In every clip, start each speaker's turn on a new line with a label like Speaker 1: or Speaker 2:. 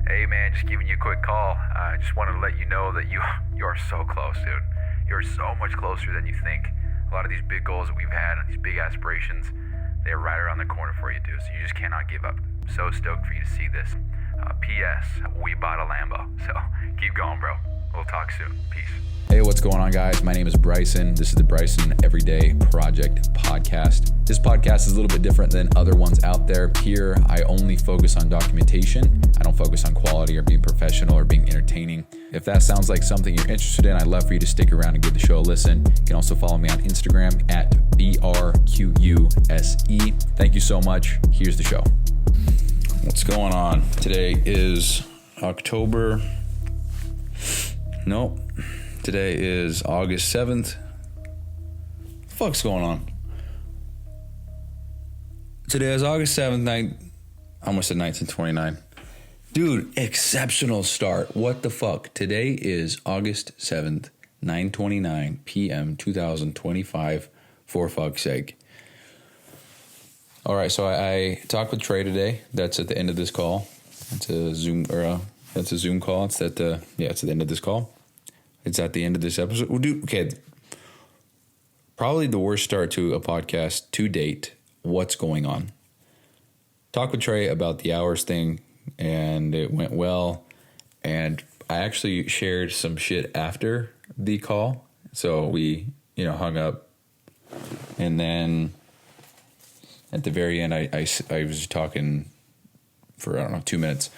Speaker 1: Hey man, just giving you a quick call. I just wanted to let you know that you are so close, dude. You're so much closer than you think. A lot of these big goals that we've had and these big aspirations, they're right around the corner for you, dude. So you just cannot give up. So stoked for you to see this. P.S. We bought a Lambo. So keep going, bro. We'll talk soon. Peace.
Speaker 2: Hey, what's going on, guys? My name is Bryson. This is the Bryson Everyday Project podcast. This podcast is a little bit different than other ones out there. Here, I only focus on documentation. I don't focus on quality or being professional or being entertaining. If that sounds like something you're interested in, I'd love for you to stick around and give the show a listen. You can also follow me on Instagram at BRQUSE. Thank you so much. Here's the show. What's going on? Today is Today is August 7th. What the fuck's going on? Today is August 7th, I almost said 1929. Dude, exceptional start. What the fuck? Today is August 7th, 9:29 p.m. 2025, for fuck's sake. All right, so I talked with Trey today. That's at the end of this call. It's a Zoom call. It's at the end of this call. It's at the end of this episode. Probably the worst start to a podcast to date. What's going on? Talked with Trey about the hours thing, and it went well. And I actually shared some shit after the call. So we, hung up. And then at the very end, I was talking for, 2 minutes.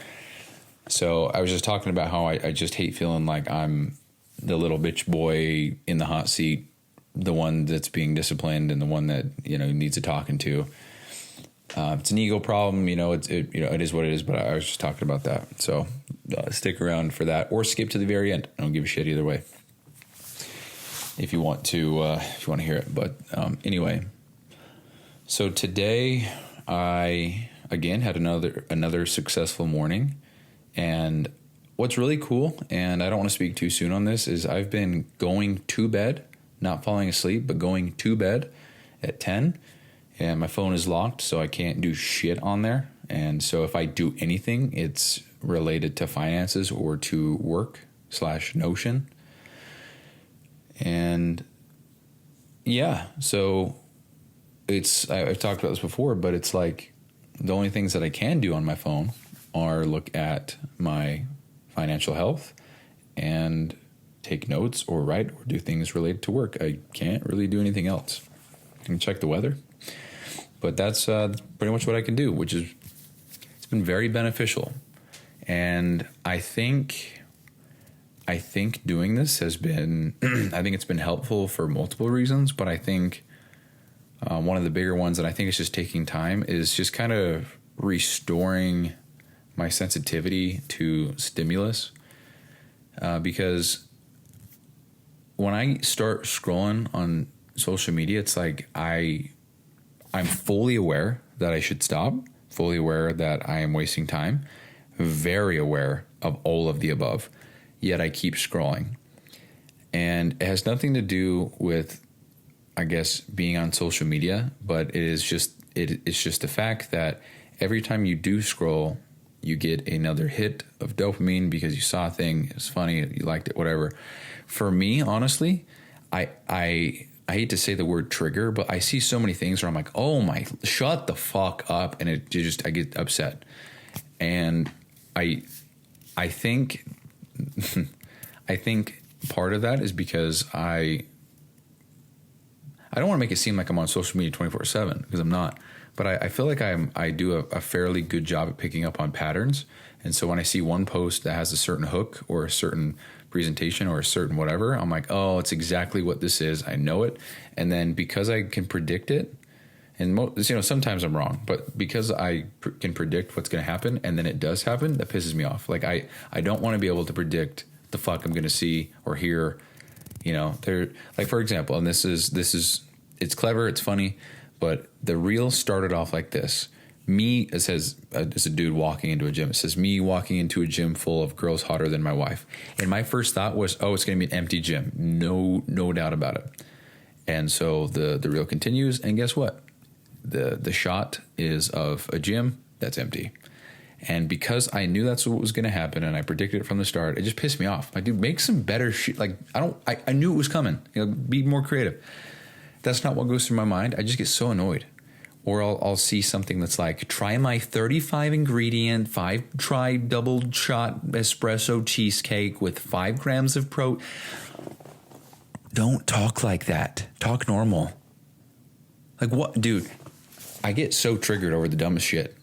Speaker 2: So I was just talking about how I just hate feeling like I'm the little bitch boy in the hot seat, the one that's being disciplined and the one that, needs a talking to. It's an ego problem, it is what it is, but I was just talking about that. So stick around for that or skip to the very end. I don't give a shit either way if you want to hear it. But anyway, so today I, again, had another successful morning. And what's really cool, and I don't want to speak too soon on this, is I've been going to bed, not falling asleep, but going to bed at 10, and my phone is locked, so I can't do shit on there. And so if I do anything, it's related to finances or to work/Notion. And yeah, so I've talked about this before, but it's like the only things that I can do on my phone are look at my financial health and take notes or write or do things related to work. I can't really do anything else. I can check the weather, but that's pretty much what I can do, which is, it's been very beneficial. And I think doing this has been, I think it's been helpful for multiple reasons, but I think one of the bigger ones, and I think it's just taking time, is just kind of restoring my sensitivity to stimulus, because when I start scrolling on social media, it's like I'm fully aware that I should stop, fully aware that I am wasting time, very aware of all of the above, yet I keep scrolling. And it has nothing to do with, I guess, being on social media, but it's just the fact that every time you do scroll, you get another hit of dopamine because you saw a thing, it's funny, you liked it, whatever. For me, honestly, I hate to say the word trigger, but I see so many things where I'm like, oh my, shut the fuck up, and I get upset. And I think part of that is because I don't want to make it seem like I'm on social media 24/7, because I'm not. But I feel like I do a fairly good job at picking up on patterns. And so when I see one post that has a certain hook or a certain presentation or a certain whatever, I'm like, oh, it's exactly what this is. I know it. And then because I can predict it, and sometimes I'm wrong, but because I can predict what's going to happen and then it does happen, that pisses me off. Like I don't want to be able to predict the fuck I'm going to see or hear, like, for example, and this is it's clever, it's funny, but the reel started off like this. It says, it's a dude walking into a gym. It says, me walking into a gym full of girls hotter than my wife. And my first thought was, oh, it's going to be an empty gym. No doubt about it. And so the reel continues. And guess what? The shot is of a gym that's empty. And because I knew that's what was going to happen and I predicted it from the start, it just pissed me off. Like, dude, make some better shit. Like, I knew it was coming. Be more creative. That's not what goes through my mind. I just get so annoyed. Or I'll see something that's like, try my 35 ingredient, 5-try double shot espresso cheesecake with 5 grams of prote. Don't talk like that. Talk normal. Like, what? Dude, I get so triggered over the dumbest shit.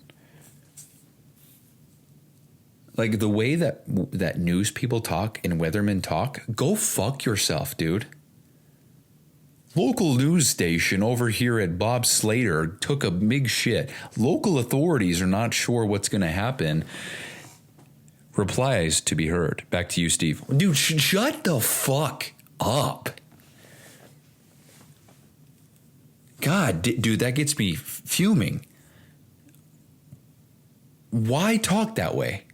Speaker 2: Like, the way that news people talk and weathermen talk, go fuck yourself, dude. Local news station over here at Bob Slater took a big shit. Local authorities are not sure what's going to happen. Replies to be heard. Back to you, Steve. Dude, shut the fuck up. God, dude, that gets me fuming. Why talk that way?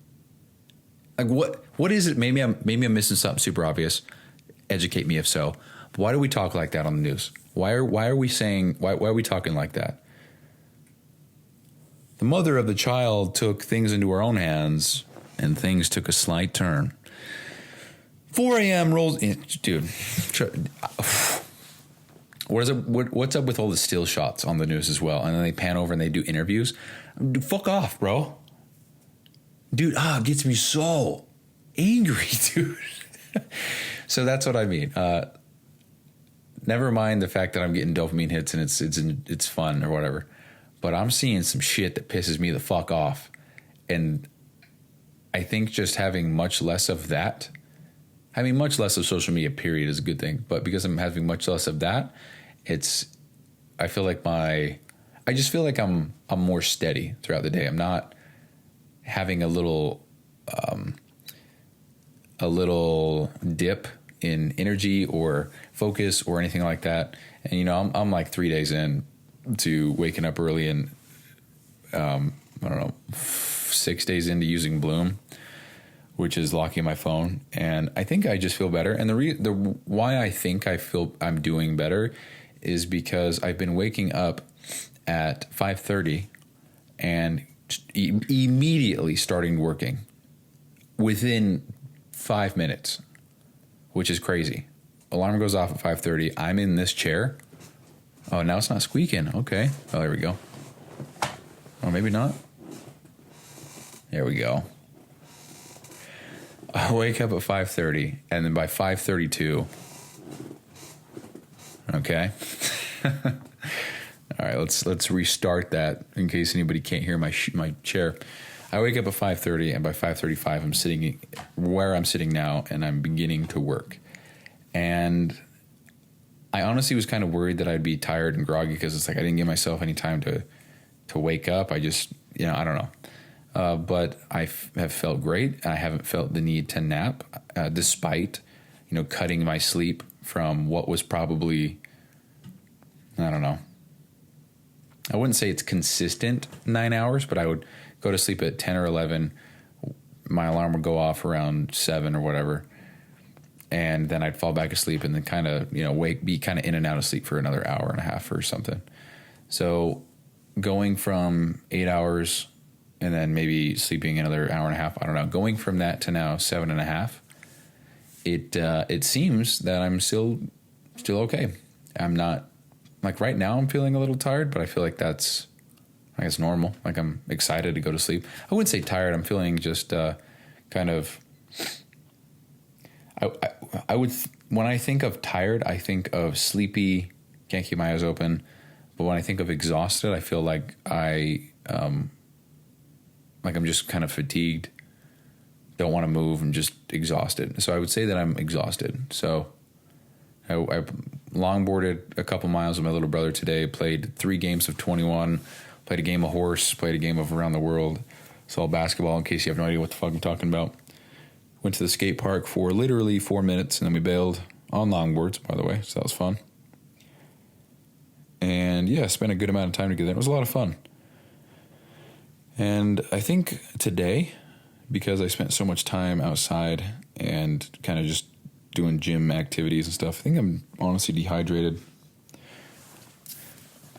Speaker 2: Like, what is it? Maybe I'm missing something super obvious. Educate me if so. But why do we talk like that on the news? Why are we talking like that? The mother of the child took things into her own hands, and things took a slight turn. 4 a.m. rolls. Dude, what's up with all the still shots on the news as well? And then they pan over and they do interviews. Dude, fuck off, bro. Dude, it gets me so angry, dude. So that's what I mean. Never mind the fact that I'm getting dopamine hits and it's fun or whatever. But I'm seeing some shit that pisses me the fuck off. And I think just having much less of that, having much less of social media, period, is a good thing. But because I'm having much less of that, I feel like I just feel like I'm more steady throughout the day. I'm not having a little dip in energy or focus or anything like that. And, I'm like 3 days in to waking up early and, 6 days into using Bloom, which is locking my phone. And I think I just feel better. And the why I think I feel I'm doing better is because I've been waking up at 5:30 and immediately starting working within 5 minutes, which is crazy. Alarm goes off at 5:30. I'm in this chair. Oh, now it's not squeaking. Okay. Oh, there we go. Or maybe not. There we go. I wake up at 5:30, and then by 5:32. Okay. All right, let's restart that in case anybody can't hear my chair. I wake up at 5:30, and by 5:35, I'm sitting where I'm sitting now, and I'm beginning to work. And I honestly was kind of worried that I'd be tired and groggy because it's like I didn't give myself any time to wake up. I just, I don't know. But I have felt great. I haven't felt the need to nap, despite, cutting my sleep from what was probably, I don't know. I wouldn't say it's consistent 9 hours, but I would go to sleep at 10 or 11. My alarm would go off around 7 or whatever. And then I'd fall back asleep and then kind of, be kind of in and out of sleep for another hour and a half or something. So going from 8 hours and then maybe sleeping another hour and a half, I don't know, going from that to now 7.5, it seems that I'm still okay. I'm not, like right now I'm feeling a little tired, but I feel like that's, I guess, normal. Like I'm excited to go to sleep. I wouldn't say tired. I'm feeling just kind of, I would, when I think of tired, I think of sleepy, can't keep my eyes open. But when I think of exhausted, I feel like I'm just kind of fatigued, don't want to move, and just exhausted. So I would say that I'm exhausted. So I longboarded a couple miles with my little brother today, played 3 games of 21, played a game of horse, played a game of around the world, saw basketball, in case you have no idea what the fuck I'm talking about. Went to the skate park for literally 4 minutes, and then we bailed on longboards, by the way, so that was fun. And yeah, spent a good amount of time together. It was a lot of fun. And I think today, because I spent so much time outside and kind of just doing gym activities and stuff, I think I'm honestly dehydrated.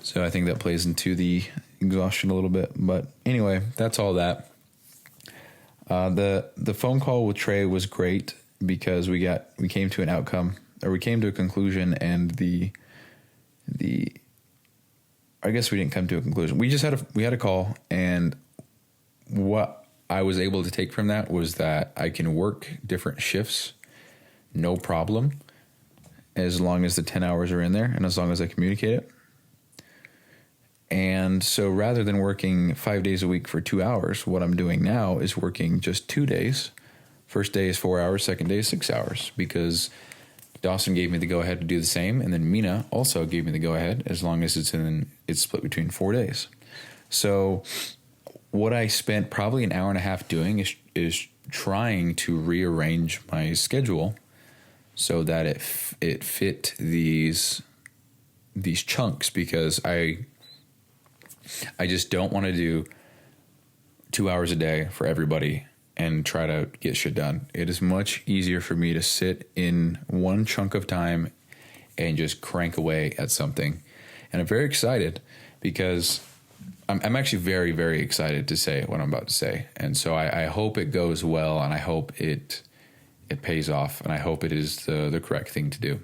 Speaker 2: So I think that plays into the exhaustion a little bit. But anyway, that's all that. The phone call with Trey was great because we came to an outcome, or we came to a conclusion, and the I guess we didn't come to a conclusion. We had a call, and what I was able to take from that was that I can work different shifts, no problem, as long as the 10 hours are in there and as long as I communicate it. And so rather than working 5 days a week for 2 hours, what I'm doing now is working just 2 days. First day is 4 hours, second day is 6 hours, because Dawson gave me the go-ahead to do the same, and then Mina also gave me the go-ahead as long as it's split between 4 days. So what I spent probably an hour and a half doing is trying to rearrange my schedule so that it fit these chunks, because I just don't want to do 2 hours a day for everybody and try to get shit done. It is much easier for me to sit in one chunk of time and just crank away at something. And I'm very excited because I'm actually very, very excited to say what I'm about to say. And so I hope it goes well, and I hope it pays off, and I hope it is the correct thing to do.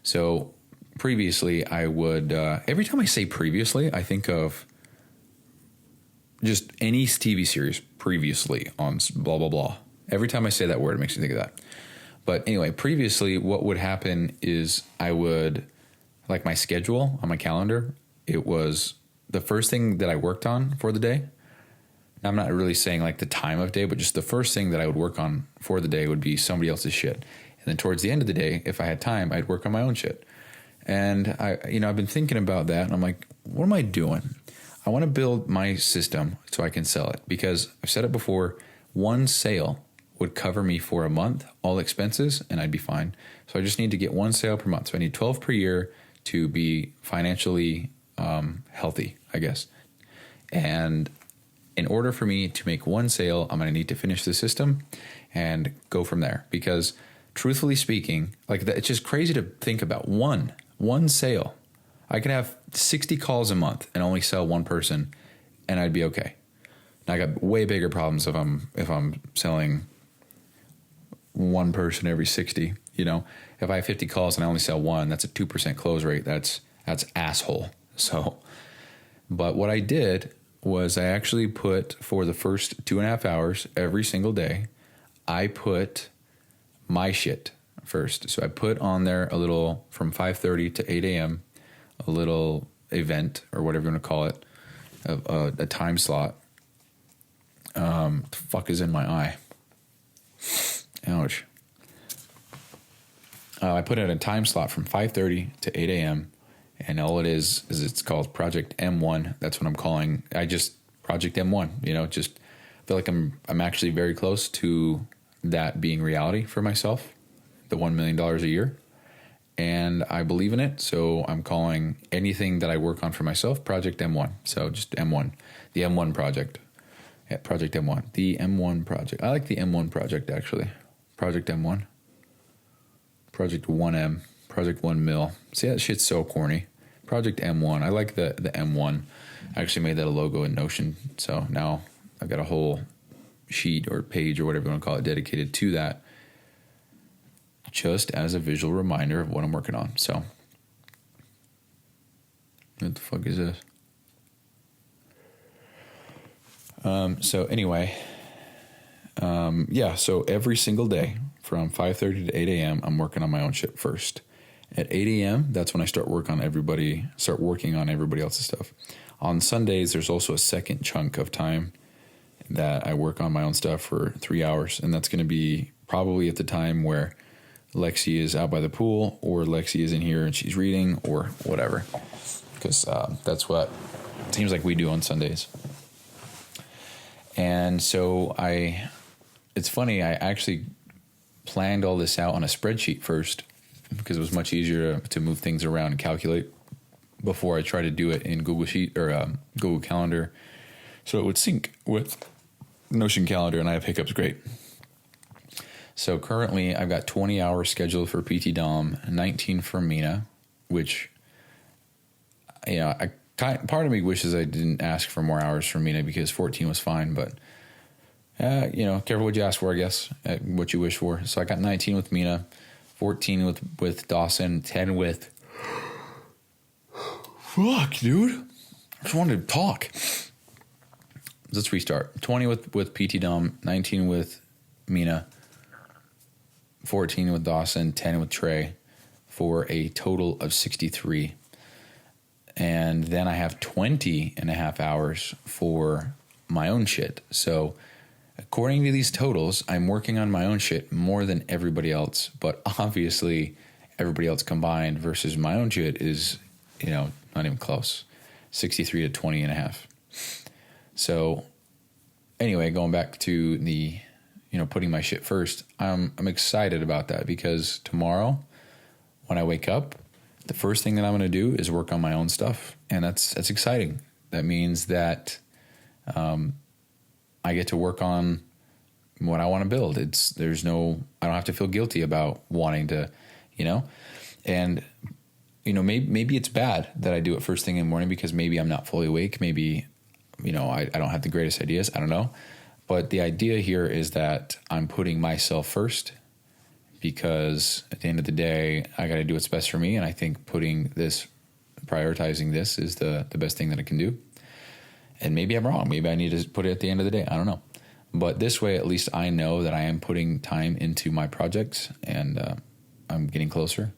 Speaker 2: So previously I would, every time I say previously, I think of just any TV series previously on blah, blah, blah. Every time I say that word, it makes me think of that. But anyway, previously what would happen is I would, like my schedule on my calendar, it was the first thing that I worked on for the day. I'm not really saying like the time of day, but just the first thing that I would work on for the day would be somebody else's shit. And then towards the end of the day, if I had time, I'd work on my own shit. And I've been thinking about that, and I'm like, what am I doing? I want to build my system so I can sell it, because I've said it before, one sale would cover me for a month, all expenses, and I'd be fine. So I just need to get one sale per month. So I need 12 per year to be financially healthy, I guess. And in order for me to make one sale, I'm going to need to finish the system and go from there. Because truthfully speaking, like it's just crazy to think about one sale. I could have 60 calls a month and only sell one person, and I'd be okay. Now I got way bigger problems if I'm selling one person every 60. You know, if I have 50 calls and I only sell one, that's a 2% close rate. That's asshole. So, but what I did was I actually put, for the first 2.5 hours every single day, I put my shit first. So I put on there a little, from 5:30 to 8 a.m., a little event, or whatever you want to call it, a time slot. The fuck is in my eye? Ouch. I put in a time slot from 5:30 to 8 a.m., and all it is it's called Project M1. That's what I'm calling. Project M1. You know, just feel like I'm actually very close to that being reality for myself, the $1 million a year. And I believe in it, so I'm calling anything that I work on for myself Project M1. So just M1, the M1 project. Yeah, Project M1, the M1 project. I like the M1 project, actually. Project M1. Project 1M. Project 1 mil. See, that shit's so corny. Project M1. I like the M1. I actually made that a logo in Notion, so now I've got a whole sheet or page or whatever you want to call it dedicated to that, just as a visual reminder of what I'm working on. So, what the fuck is this? So anyway, so every single day from 5:30 to 8 a.m., I'm working on my own shit first. At 8 a.m., that's when I start working on everybody else's stuff. On Sundays, there's also a second chunk of time that I work on my own stuff for 3 hours, and that's going to be probably at the time where Lexi is out by the pool, or Lexi is in here and she's reading, or whatever, because that's what it seems like we do on Sundays. And so it's funny, I actually planned all this out on a spreadsheet first, because it was much easier to move things around and calculate before I try to do it in Google Sheet or Google Calendar, so it would sync with Notion Calendar, and I have hiccups. Great. So currently I've got 20 hours scheduled for PT Dom, 19 for Mina, which, part of me wishes I didn't ask for more hours for Mina, because 14 was fine, but careful what you ask for, I guess, what you wish for. So I got 19 with Mina, 14 with Dawson, 10 with... Fuck, dude. I just wanted to talk. Let's restart. 20 with PT Dom, 19 with Mina, 14 with Dawson, 10 with Trey, for a total of 63. And then I have 20 and a half hours for my own shit. So according to these totals, I'm working on my own shit more than everybody else. But obviously, everybody else combined versus my own shit is, not even close. 63 to 20 and a half. So anyway, going back to the, putting my shit first, I'm excited about that because tomorrow when I wake up, the first thing that I'm going to do is work on my own stuff. And that's exciting. That means that I get to work on what I want to build. I don't have to feel guilty about wanting to, and maybe it's bad that I do it first thing in the morning because maybe I'm not fully awake. Maybe, I don't have the greatest ideas. I don't know. But the idea here is that I'm putting myself first because at the end of the day, I got to do what's best for me. And I think prioritizing this is the best thing that I can do. And maybe I'm wrong. Maybe I need to put it at the end of the day. I don't know. But this way, at least I know that I am putting time into my projects and I'm getting closer.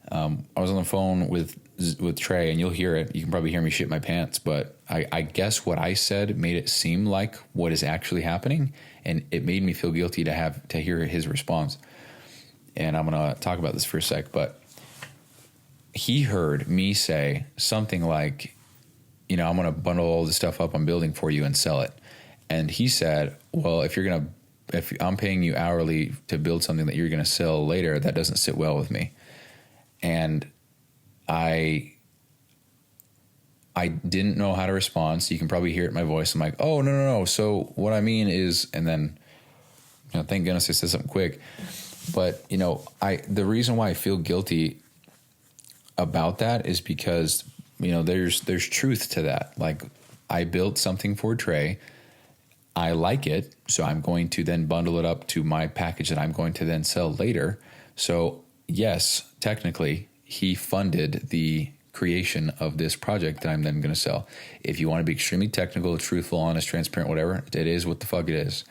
Speaker 2: I was on the phone with Trey, and you'll hear it. You can probably hear me shit my pants, but I guess what I said made it seem like what is actually happening, and it made me feel guilty to hear his response. And I'm going to talk about this for a sec, but he heard me say something like, I'm going to bundle all the stuff up I'm building for you and sell it. And he said, well, if I'm paying you hourly to build something that you're going to sell later, that doesn't sit well with me. And I didn't know how to respond. So you can probably hear it in my voice. I'm like, oh, no. So what I mean is, and then, thank goodness I said something quick. But, the reason why I feel guilty about that is because, there's truth to that. Like, I built something for Trey. I like it. So I'm going to then bundle it up to my package that I'm going to then sell later. So yes, technically, he funded the creation of this project that I'm then going to sell. If you want to be extremely technical, truthful, honest, transparent, whatever, it is what the fuck it is.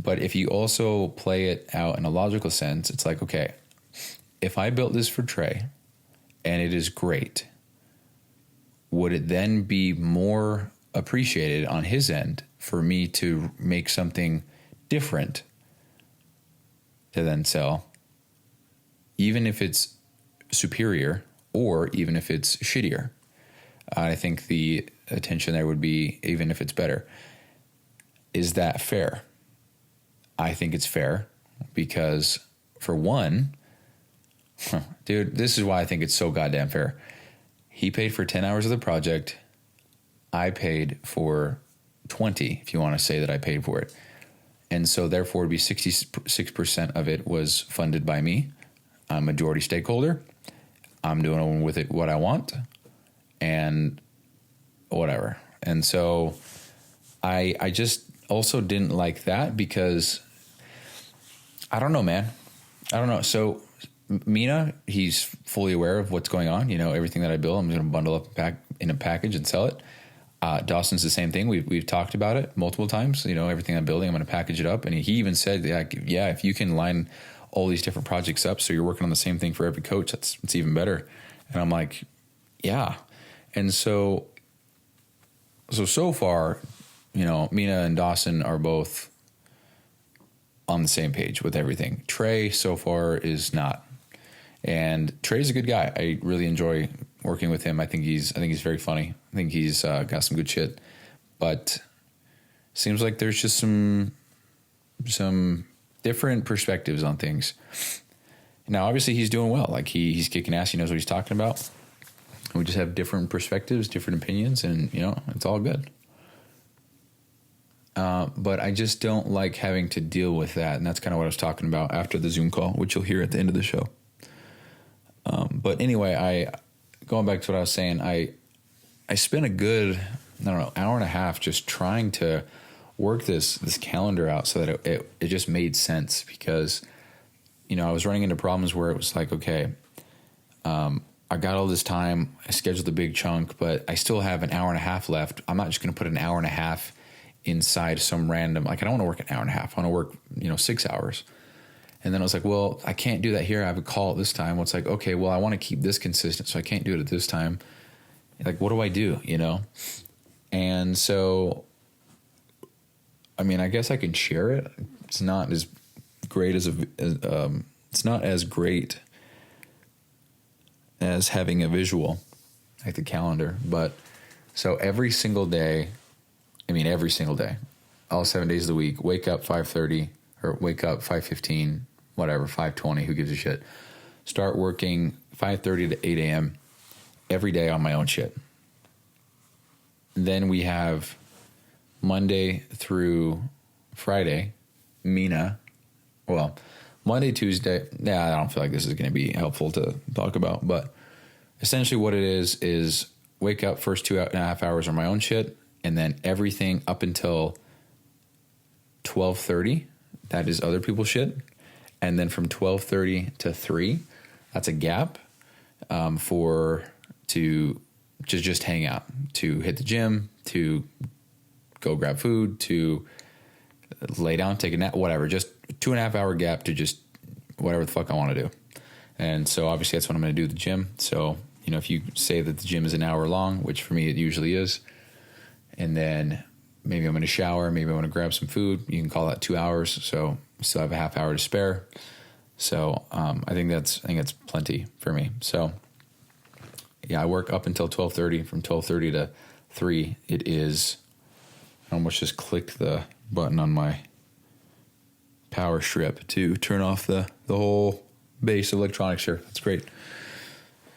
Speaker 2: But if you also play it out in a logical sense, it's like, okay, if I built this for Trey and it is great, would it then be more appreciated on his end for me to make something different to then sell? Even if it's superior or even if it's shittier. I think the attention there would be even if it's better. Is that fair? I think it's fair because, for one, dude, this is why I think it's so goddamn fair. He paid for 10 hours of the project. I paid for 20, if you want to say that I paid for it. And so therefore it'd be 66% of it was funded by me. I'm a majority stakeholder. I'm doing with it what I want and whatever. And so I just also didn't like that because I don't know, man. I don't know. So Mina, he's fully aware of what's going on. Everything that I build, I'm going to bundle up in a package and sell it. Dawson's the same thing. We've talked about it multiple times. Everything I'm building, I'm going to package it up. And he even said, yeah, if you can line all these different projects up so you're working on the same thing for every coach, it's even better. And I'm like, yeah. And so far, Mina and Dawson are both on the same page with everything. Trey so far is not. And Trey's a good guy. I really enjoy working with him. I think he's very funny. I think he's got some good shit. But seems like there's just some different perspectives on things. Now, obviously, he's doing well. Like, he's kicking ass. He knows what he's talking about. We just have different perspectives, different opinions, and, it's all good. But I just don't like having to deal with that. And that's kind of what I was talking about after the Zoom call, which you'll hear at the end of the show. But anyway, going back to what I was saying, I spent a good, hour and a half just trying to work this calendar out so that it just made sense, because, you know, I was running into problems where it was like, okay, I got all this time, I scheduled a big chunk, but I still have an hour and a half left. I'm not just going to put an hour and a half inside some random, like, I don't want to work an hour and a half. I want to work, you know, 6 hours. And then I was like, well, I can't do that here. I have a call at this time. Well, it's like, okay, well, I want to keep this consistent, so I can't do it at this time. Like, what do I do, you know? And so, I mean, I guess I can share it. It's not as great it's not as great as having a visual, like the calendar. But so every single day, all 7 days of the week, wake up 5:30 or wake up 5:15, whatever, 5:20, who gives a shit. Start working 5:30 to 8 a.m. every day on my own shit. Then we have Monday through Friday, Mina. Well, Monday, Tuesday. I don't feel like this is going to be helpful to talk about, but essentially what it is wake up, first 2.5 hours on my own shit, and then everything up until 12:30, that is other people's shit. And then from 12:30 to 3, that's a gap to just hang out, to hit the gym, to go grab food, to lay down, take a nap, whatever. Just 2.5 hour gap to just whatever the fuck I want to do. And so obviously that's what I'm going to do at the gym. So, you know, if you say that the gym is an hour long, which for me it usually is, and then maybe I'm going to shower, maybe I'm going to grab some food, you can call that 2 hours. So we still have a half hour to spare. So I think that's plenty for me. So yeah, I work up until 12:30. From 12:30 to 3, it is. I almost just clicked the button on my power strip to turn off the whole base of electronics here. That's great.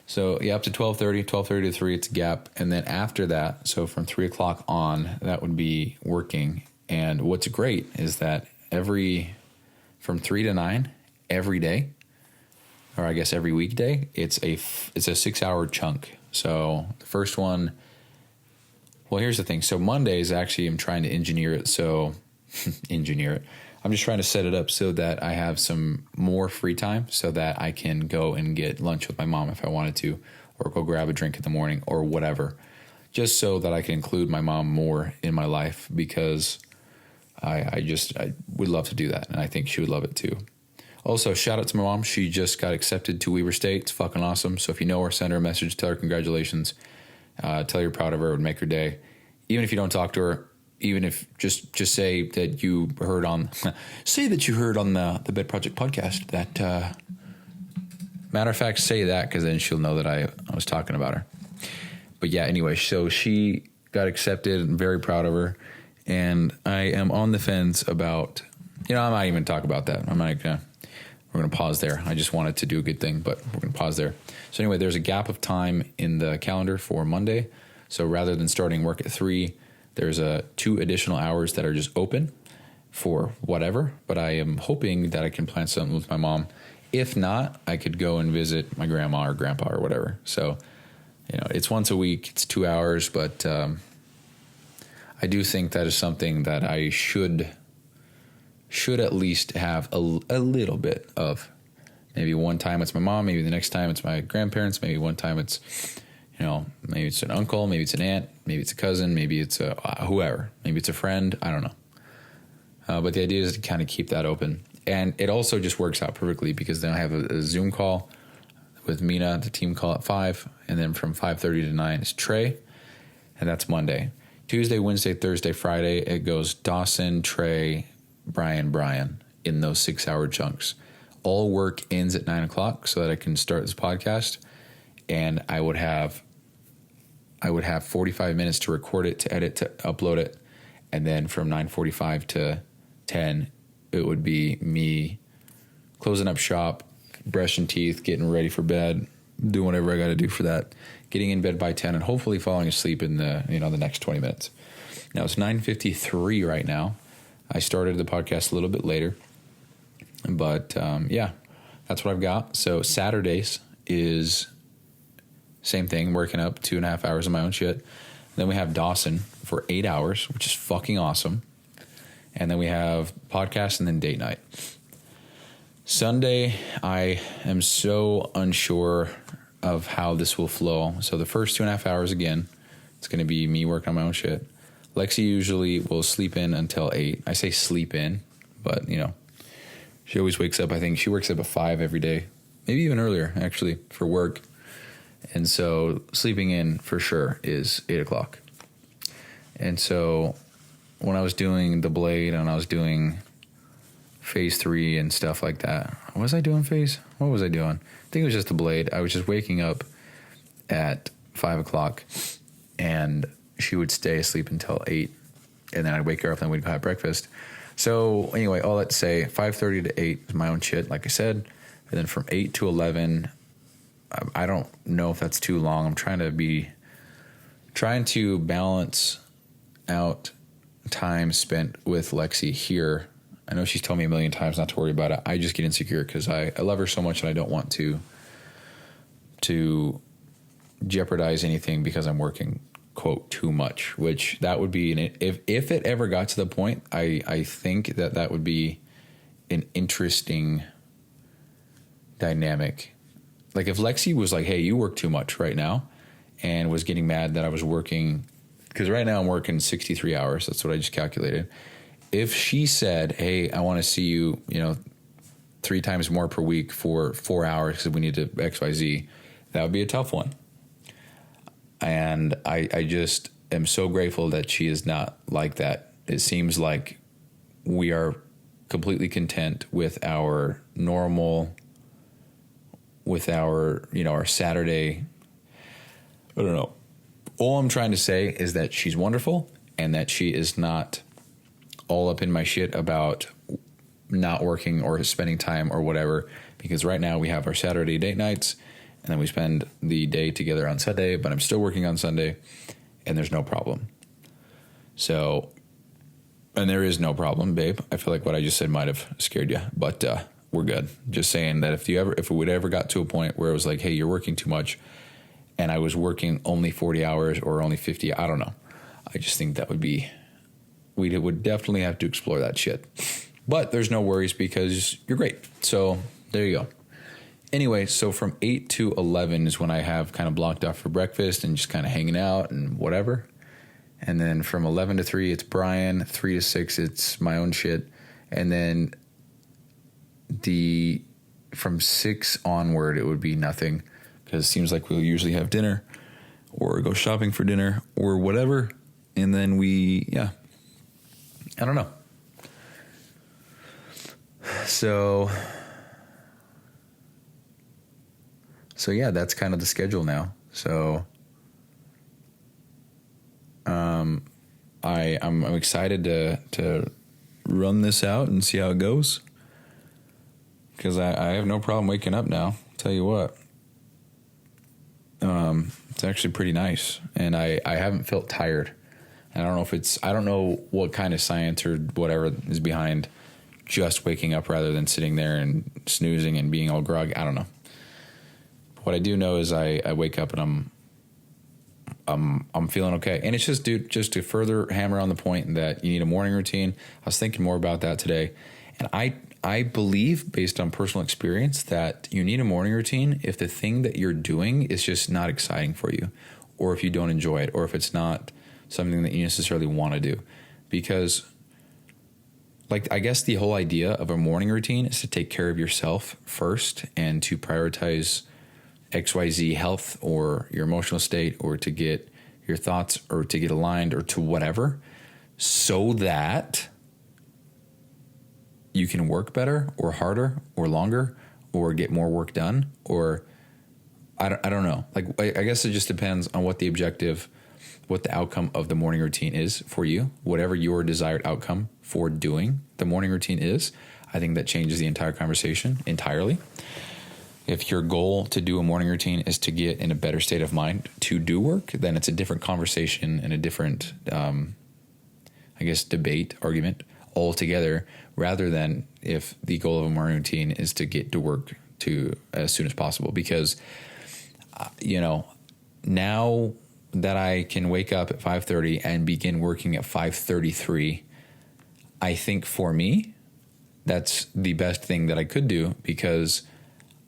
Speaker 2: So yeah, up to 12:30 to 3, it's a gap. And then after that, so from 3 o'clock on, that would be working. And what's great is that from 3 to 9, every day, or I guess every weekday, it's a 6 hour chunk. So the first one, well, here's the thing. So Mondays, actually, I'm trying to engineer it. So engineer it. I'm just trying to set it up so that I have some more free time so that I can go and get lunch with my mom if I wanted to, or go grab a drink in the morning or whatever, just so that I can include my mom more in my life, because I would love to do that. And I think she would love it too. Also, shout out to my mom. She just got accepted to Weber State. It's fucking awesome. So if you know her, send her a message, tell her congratulations, tell her you're proud of her. It would make her day. Even if you don't talk to her, even if just say that you heard on, say that you heard on the Bed Project podcast that, matter of fact, say that, because then she'll know that I was talking about her. But yeah, anyway, so she got accepted. I'm very proud of her. And I am on the fence about, I'm not even talk about that. We're going to pause there. I just wanted to do a good thing, but we're going to pause there. So anyway, there's a gap of time in the calendar for Monday. So rather than starting work at 3, there's 2 additional hours that are just open for whatever. But I am hoping that I can plan something with my mom. If not, I could go and visit my grandma or grandpa or whatever. So, it's once a week. It's 2 hours. But I do think that is something that I should at least have a little bit of. Maybe one time it's my mom, maybe the next time it's my grandparents, maybe one time it's, maybe it's an uncle, maybe it's an aunt, maybe it's a cousin, maybe it's a whoever, maybe it's a friend, I don't know. But the idea is to kind of keep that open. And it also just works out perfectly, because then I have a Zoom call with Mina, the team call at 5, and then from 5:30 to 9 is Trey, and that's Monday. Tuesday, Wednesday, Thursday, Friday, it goes Dawson, Trey, Brian in those 6 hour chunks. All work ends at 9 o'clock so that I can start this podcast, and I would have 45 minutes to record it, to edit, to upload it, and then from 9:45 to 10, it would be me closing up shop, brushing teeth, getting ready for bed, doing whatever I got to do for that, getting in bed by 10, and hopefully falling asleep in the next 20 minutes. Now it's 9:53 right now. I started the podcast a little bit later, but yeah, that's what I've got. So Saturdays is same thing, working up 2.5 hours of my own shit. Then we have Dawson for 8 hours, which is fucking awesome. And then we have podcast and then date night. Sunday, I am so unsure of how this will flow. So the first 2.5 hours, again, it's going to be me working on my own shit. Lexi usually will sleep in until 8. I say sleep in, but, you know, she always wakes up. I think she wakes up at 5 every day, maybe even earlier, actually, for work. And so sleeping in for sure is 8 o'clock. And so when I was doing the blade and I was doing phase 3 and stuff like that, was I doing phase? What was I doing? I think it was just the blade. I was just waking up at 5 o'clock and she would stay asleep until 8. And then I'd wake her up and we'd go have breakfast. So anyway, all that to say, 5:30 to 8 is my own shit, like I said. And then from 8 to 11, I don't know if that's too long. I'm trying to balance out time spent with Lexi here. I know she's told me a million times not to worry about it. I just get insecure because I love her so much and I don't want to jeopardize anything because I'm working, quote, too much, which that would be, if it ever got to the point, I think that would be an interesting dynamic. Like if Lexi was like, hey, you work too much right now, and was getting mad that I was working, because right now I'm working 63 hours. That's what I just calculated. If she said, hey, I want to see you, 3 times more per week for 4 hours because we need to XYZ, that would be a tough one. And I just am so grateful that she is not like that. It seems like we are completely content with our normal, with our, our Saturday. I don't know. All I'm trying to say is that she's wonderful and that she is not all up in my shit about not working or spending time or whatever, because right now we have our Saturday date nights and then we spend the day together on Sunday, but I'm still working on Sunday and there's no problem. So, and there is no problem, babe. I feel like what I just said might have scared you, but we're good. Just saying that if it would ever got to a point where it was like, hey, you're working too much, and I was working only 40 hours or only 50, I don't know. I just think that we would definitely have to explore that shit. But there's no worries because you're great. So there you go. Anyway, so from 8 to 11 is when I have kind of blocked off for breakfast and just kind of hanging out and whatever. And then from 11 to 3, it's Brian. 3 to 6, it's my own shit. And then from 6 onward, it would be nothing, because it seems like we'll usually have dinner or go shopping for dinner or whatever. And then I don't know. So yeah, that's kind of the schedule now. So I'm excited to run this out and see how it goes, because I have no problem waking up now. Tell you what, it's actually pretty nice, and I haven't felt tired. And I don't know what kind of science or whatever is behind just waking up rather than sitting there and snoozing and being all groggy. I don't know. What I do know is I wake up and I'm feeling okay. And it's just, dude, just to further hammer on the point that you need a morning routine. I was thinking more about that today. And I believe, based on personal experience, that you need a morning routine if the thing that you're doing is just not exciting for you, or if you don't enjoy it, or if it's not something that you necessarily want to do. Because, like, I guess the whole idea of a morning routine is to take care of yourself first and to prioritize XYZ health or your emotional state, or to get your thoughts or to get aligned or to whatever, so that you can work better or harder or longer or get more work done, or I don't know. Like, I guess it just depends on what the objective, what the outcome of the morning routine is for you. Whatever your desired outcome for doing the morning routine is, I think that changes the entire conversation entirely. If your goal to do a morning routine is to get in a better state of mind to do work, then it's a different conversation and a different, debate, argument altogether, rather than if the goal of a morning routine is to get to work as soon as possible. Because, now that I can wake up at 5:30 and begin working at 5:33, I think for me, that's the best thing that I could do because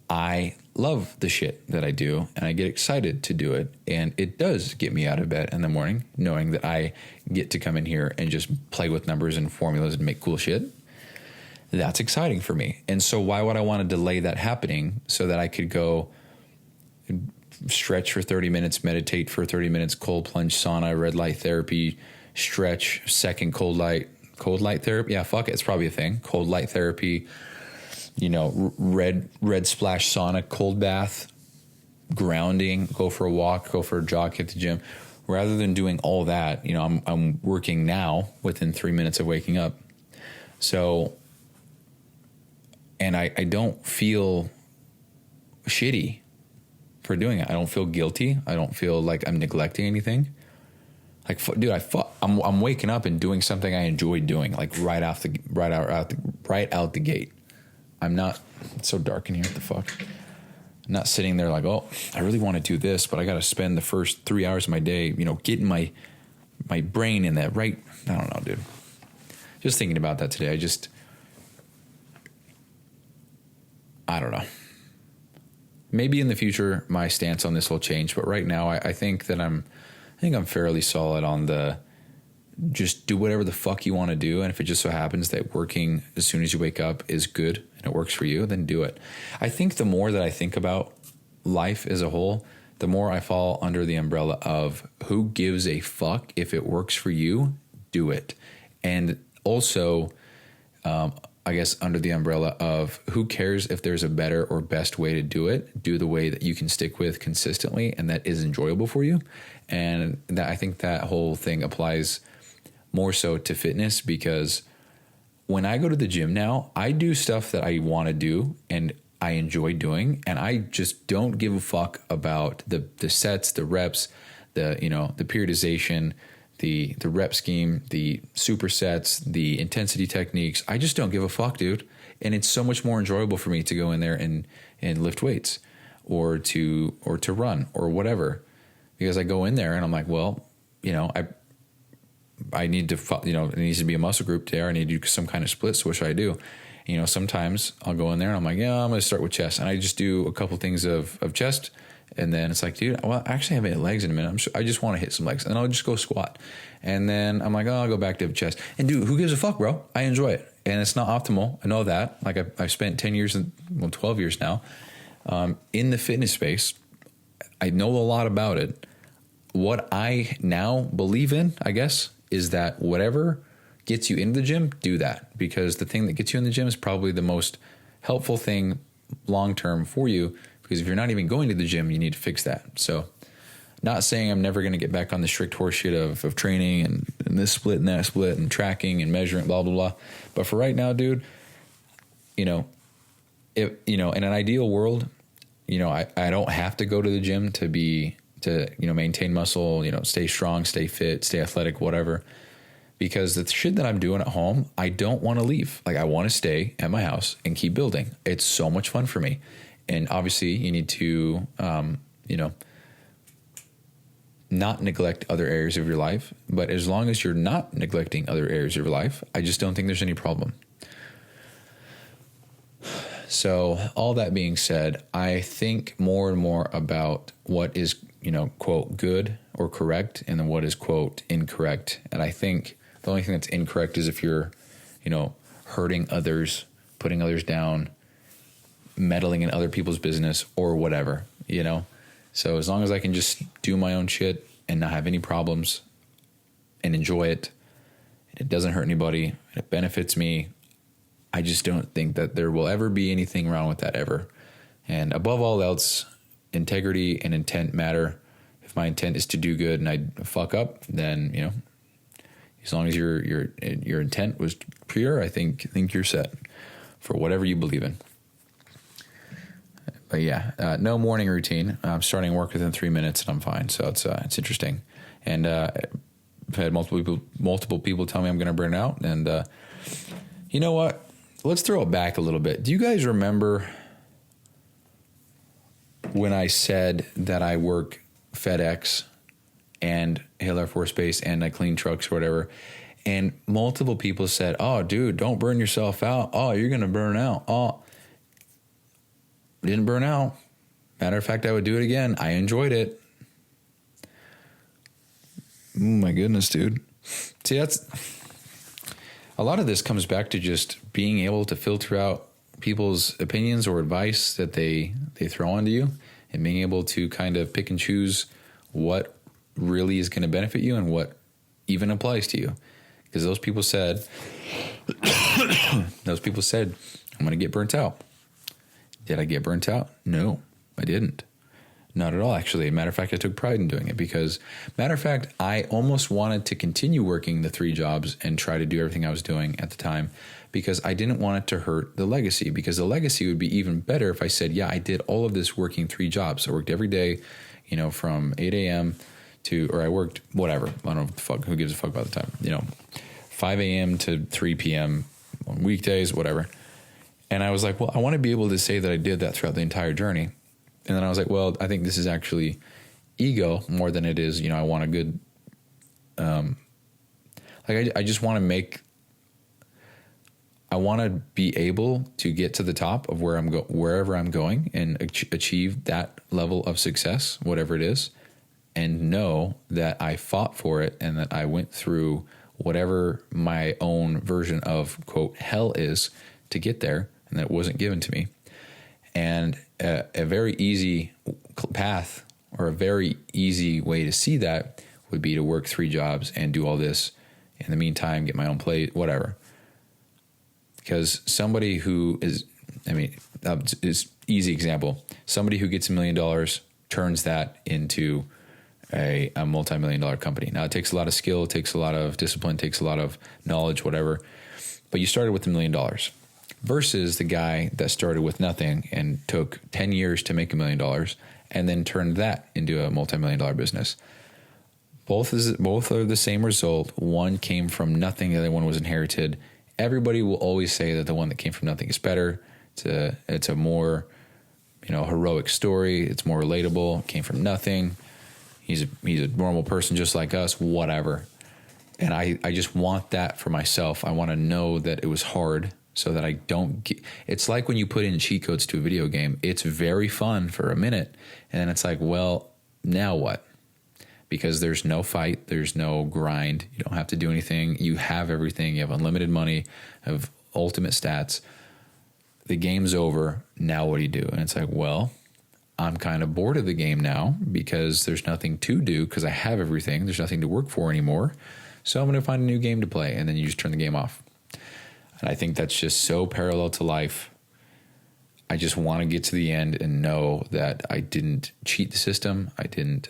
Speaker 2: I love the shit that I do and I get excited to do it. And it does get me out of bed in the morning, knowing that I get to come in here and just play with numbers and formulas and make cool shit. That's exciting for me. And so why would I want to delay that happening so that I could go stretch for 30 minutes, meditate for 30 minutes, cold plunge, sauna, red light therapy, stretch, second cold light therapy. Yeah, fuck it. It's probably a thing. Cold light therapy, red splash sauna, cold bath, grounding, go for a walk, go for a jog, hit the gym. Rather than doing all that, I'm working now within 3 minutes of waking up. So, and I don't feel shitty for doing it. I don't feel guilty. I don't feel like I'm neglecting anything. Like, dude, I'm waking up and doing something I enjoy doing, like right out the gate. I'm not. It's so dark in here. What the fuck? I'm not sitting there like, oh, I really want to do this, but I got to spend the first 3 hours of my day, getting my brain in that right. I don't know, dude. Just thinking about that today. I don't know. Maybe in the future my stance on this will change, but right now I think that I'm fairly solid on the just do whatever the fuck you want to do, and if it just so happens that working as soon as you wake up is good and it works for you, then do it. I think the more that I think about life as a whole, the more I fall under the umbrella of who gives a fuck. If it works for you, do it. And also, I guess under the umbrella of who cares if there's a better or best way to do it. Do the way that you can stick with consistently and that is enjoyable for you. And that I think that whole thing applies more so to fitness, because when I go to the gym now, I do stuff that I want to do and I enjoy doing, and I just don't give a fuck about the sets, the reps, the periodization, the rep scheme, the supersets, the intensity techniques. I just don't give a fuck, dude. And it's so much more enjoyable for me to go in there and lift weights or to run or whatever, because I go in there and I'm like, well, I need to, it needs to be a muscle group there. I need to do some kind of split. So what should I do? Sometimes I'll go in there and I'm like, yeah, I'm going to start with chest. And I just do a couple things of chest. And then it's like, dude, well, actually I haven't hit legs in a minute. I just want to hit some legs. And I'll just go squat. And then I'm like, oh, I'll go back to chest. And dude, who gives a fuck, bro? I enjoy it. And it's not optimal. I know that. Like I've spent 10 years, 12 years now in the fitness space. I know a lot about it. What I now believe in, I guess, is that whatever gets you into the gym, do that. Because the thing that gets you in the gym is probably the most helpful thing long-term for you. Because if you're not even going to the gym, you need to fix that. So not saying I'm never going to get back on the strict horseshit of training and this split and that split and tracking and measuring, blah, blah, blah. But for right now, dude, in an ideal world, I don't have to go to the gym to maintain muscle, stay strong, stay fit, stay athletic, whatever. Because the shit that I'm doing at home, I don't want to leave. Like I want to stay at my house and keep building. It's so much fun for me. And obviously you need to, not neglect other areas of your life. But as long as you're not neglecting other areas of your life, I just don't think there's any problem. So all that being said, I think more and more about what is, quote, good or correct, and then what is, quote, incorrect. And I think the only thing that's incorrect is if you're, hurting others, putting others down, meddling in other people's business or whatever, So as long as I can just do my own shit and not have any problems and enjoy it, and it doesn't hurt anybody, and it benefits me, I just don't think that there will ever be anything wrong with that ever. And above all else, integrity and intent matter. If my intent is to do good and I fuck up, then, as long as your intent was pure, I think you're set for whatever you believe in. But yeah, no morning routine. I'm starting work within 3 minutes and I'm fine. So it's interesting. And I've had multiple people tell me I'm going to burn out. And you know what? Let's throw it back a little bit. Do you guys remember when I said that I work FedEx and Hill Air Force Base and I clean trucks or whatever, And multiple people said, oh, dude, don't burn yourself out. Oh, you're going to burn out. Oh, didn't burn out. Matter of fact, I would do it again. I enjoyed it. Oh, my goodness, dude. See, that's a lot of this comes back to just being able to filter out people's opinions or advice that they throw onto you, and being able to kind of pick and choose what really is going to benefit you and what even applies to you. Because those people said, I'm going to get burnt out. Did I get burnt out? No, I didn't. Not at all, actually. Matter of fact, I took pride in doing it because, matter of fact, I almost wanted to continue working the 3 jobs and try to do everything I was doing at the time because I didn't want it to hurt the legacy, because the legacy would be even better if I said, yeah, I did all of this working 3 jobs. I worked every day, from 8 a.m. or I worked whatever. I don't know what the fuck, who gives a fuck about the time, 5 a.m. to 3 p.m. on weekdays, whatever. And I was like, well, I want to be able to say that I did that throughout the entire journey. And then I was like, well, I think this is actually ego more than it is, I want a good, I just want to I want to be able to get to the top of wherever I'm going and achieve that level of success, whatever it is, and know that I fought for it and that I went through whatever my own version of, quote, hell is to get there, and that it wasn't given to me. And a very easy path or a very easy way to see that would be to work 3 jobs and do all this in the meantime, get my own plate, whatever. Because somebody who is easy example. Somebody who gets $1 million turns that into a multi-million-dollar company. Now, it takes a lot of skill, it takes a lot of discipline, it takes a lot of knowledge, whatever. But you started with $1 million. Versus the guy that started with nothing and took 10 years to make $1 million and then turned that into a multi-million-dollar business. Both are the same result. One came from nothing, the other one was inherited. Everybody will always say that the one that came from nothing is better. It's a more, heroic story. It's more relatable. Came from nothing. He's a normal person just like us, whatever. And I just want that for myself. I want to know that it was hard, so that I don't get, it's like when you put in cheat codes to a video game, it's very fun for a minute. And then it's like, well, now what? Because there's no fight, there's no grind. You don't have to do anything. You have everything. You have unlimited money, have ultimate stats. The game's over. Now what do you do? And it's like, well, I'm kind of bored of the game now because there's nothing to do because I have everything. There's nothing to work for anymore. So I'm going to find a new game to play. And then you just turn the game off. And I think that's just so parallel to life. I just want to get to the end and know that I didn't cheat the system. I didn't,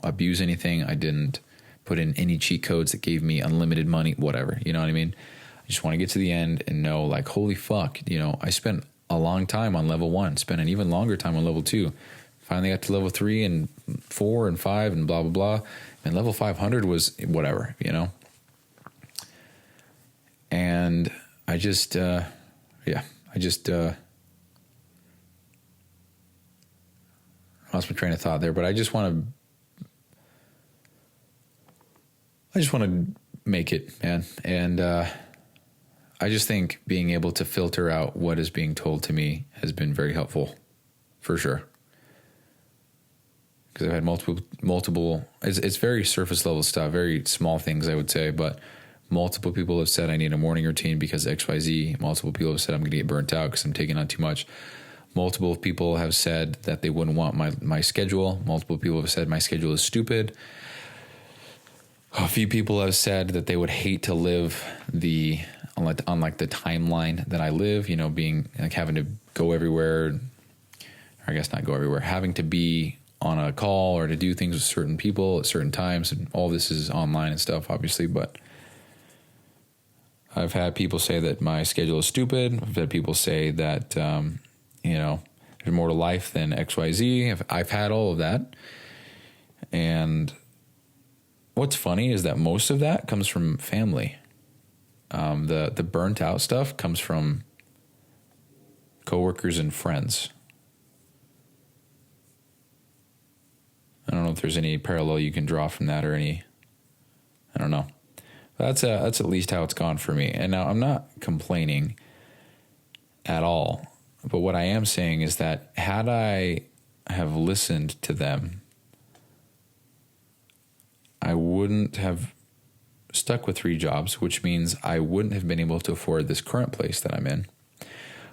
Speaker 2: abuse anything. I didn't put in any cheat codes that gave me unlimited money, whatever. You know what I mean? I just want to get to the end and know, like, holy fuck, I spent a long time on level 1, spent an even longer time on level 2. Finally got to level 3 and 4 and 5 and blah, blah, blah. And level 500 was whatever, And I just, lost my train of thought there, but I just want to make it, man. And I just think being able to filter out what is being told to me has been very helpful, for sure. Because I've had multiple. It's very surface level stuff, very small things, I would say, but. Multiple people have said I need a morning routine because XYZ. Multiple people have said I'm going to get burnt out because I'm taking on too much. Multiple people have said that they wouldn't want my schedule. Multiple people have said my schedule is stupid. A few people have said that they would hate to live on the timeline that I live, being like having to go everywhere, or I guess not go everywhere, having to be on a call or to do things with certain people at certain times. And all this is online and stuff, obviously, but I've had people say that my schedule is stupid. I've had people say that, there's more to life than XYZ. I've had all of that. And what's funny is that most of that comes from family. The burnt out stuff comes from coworkers and friends. I don't know if there's any parallel you can draw from that or any, I don't know. that's at least how it's gone for me. And now I'm not complaining at all. But what I am saying is that had I have listened to them, I wouldn't have stuck with 3 jobs, which means I wouldn't have been able to afford this current place that I'm in,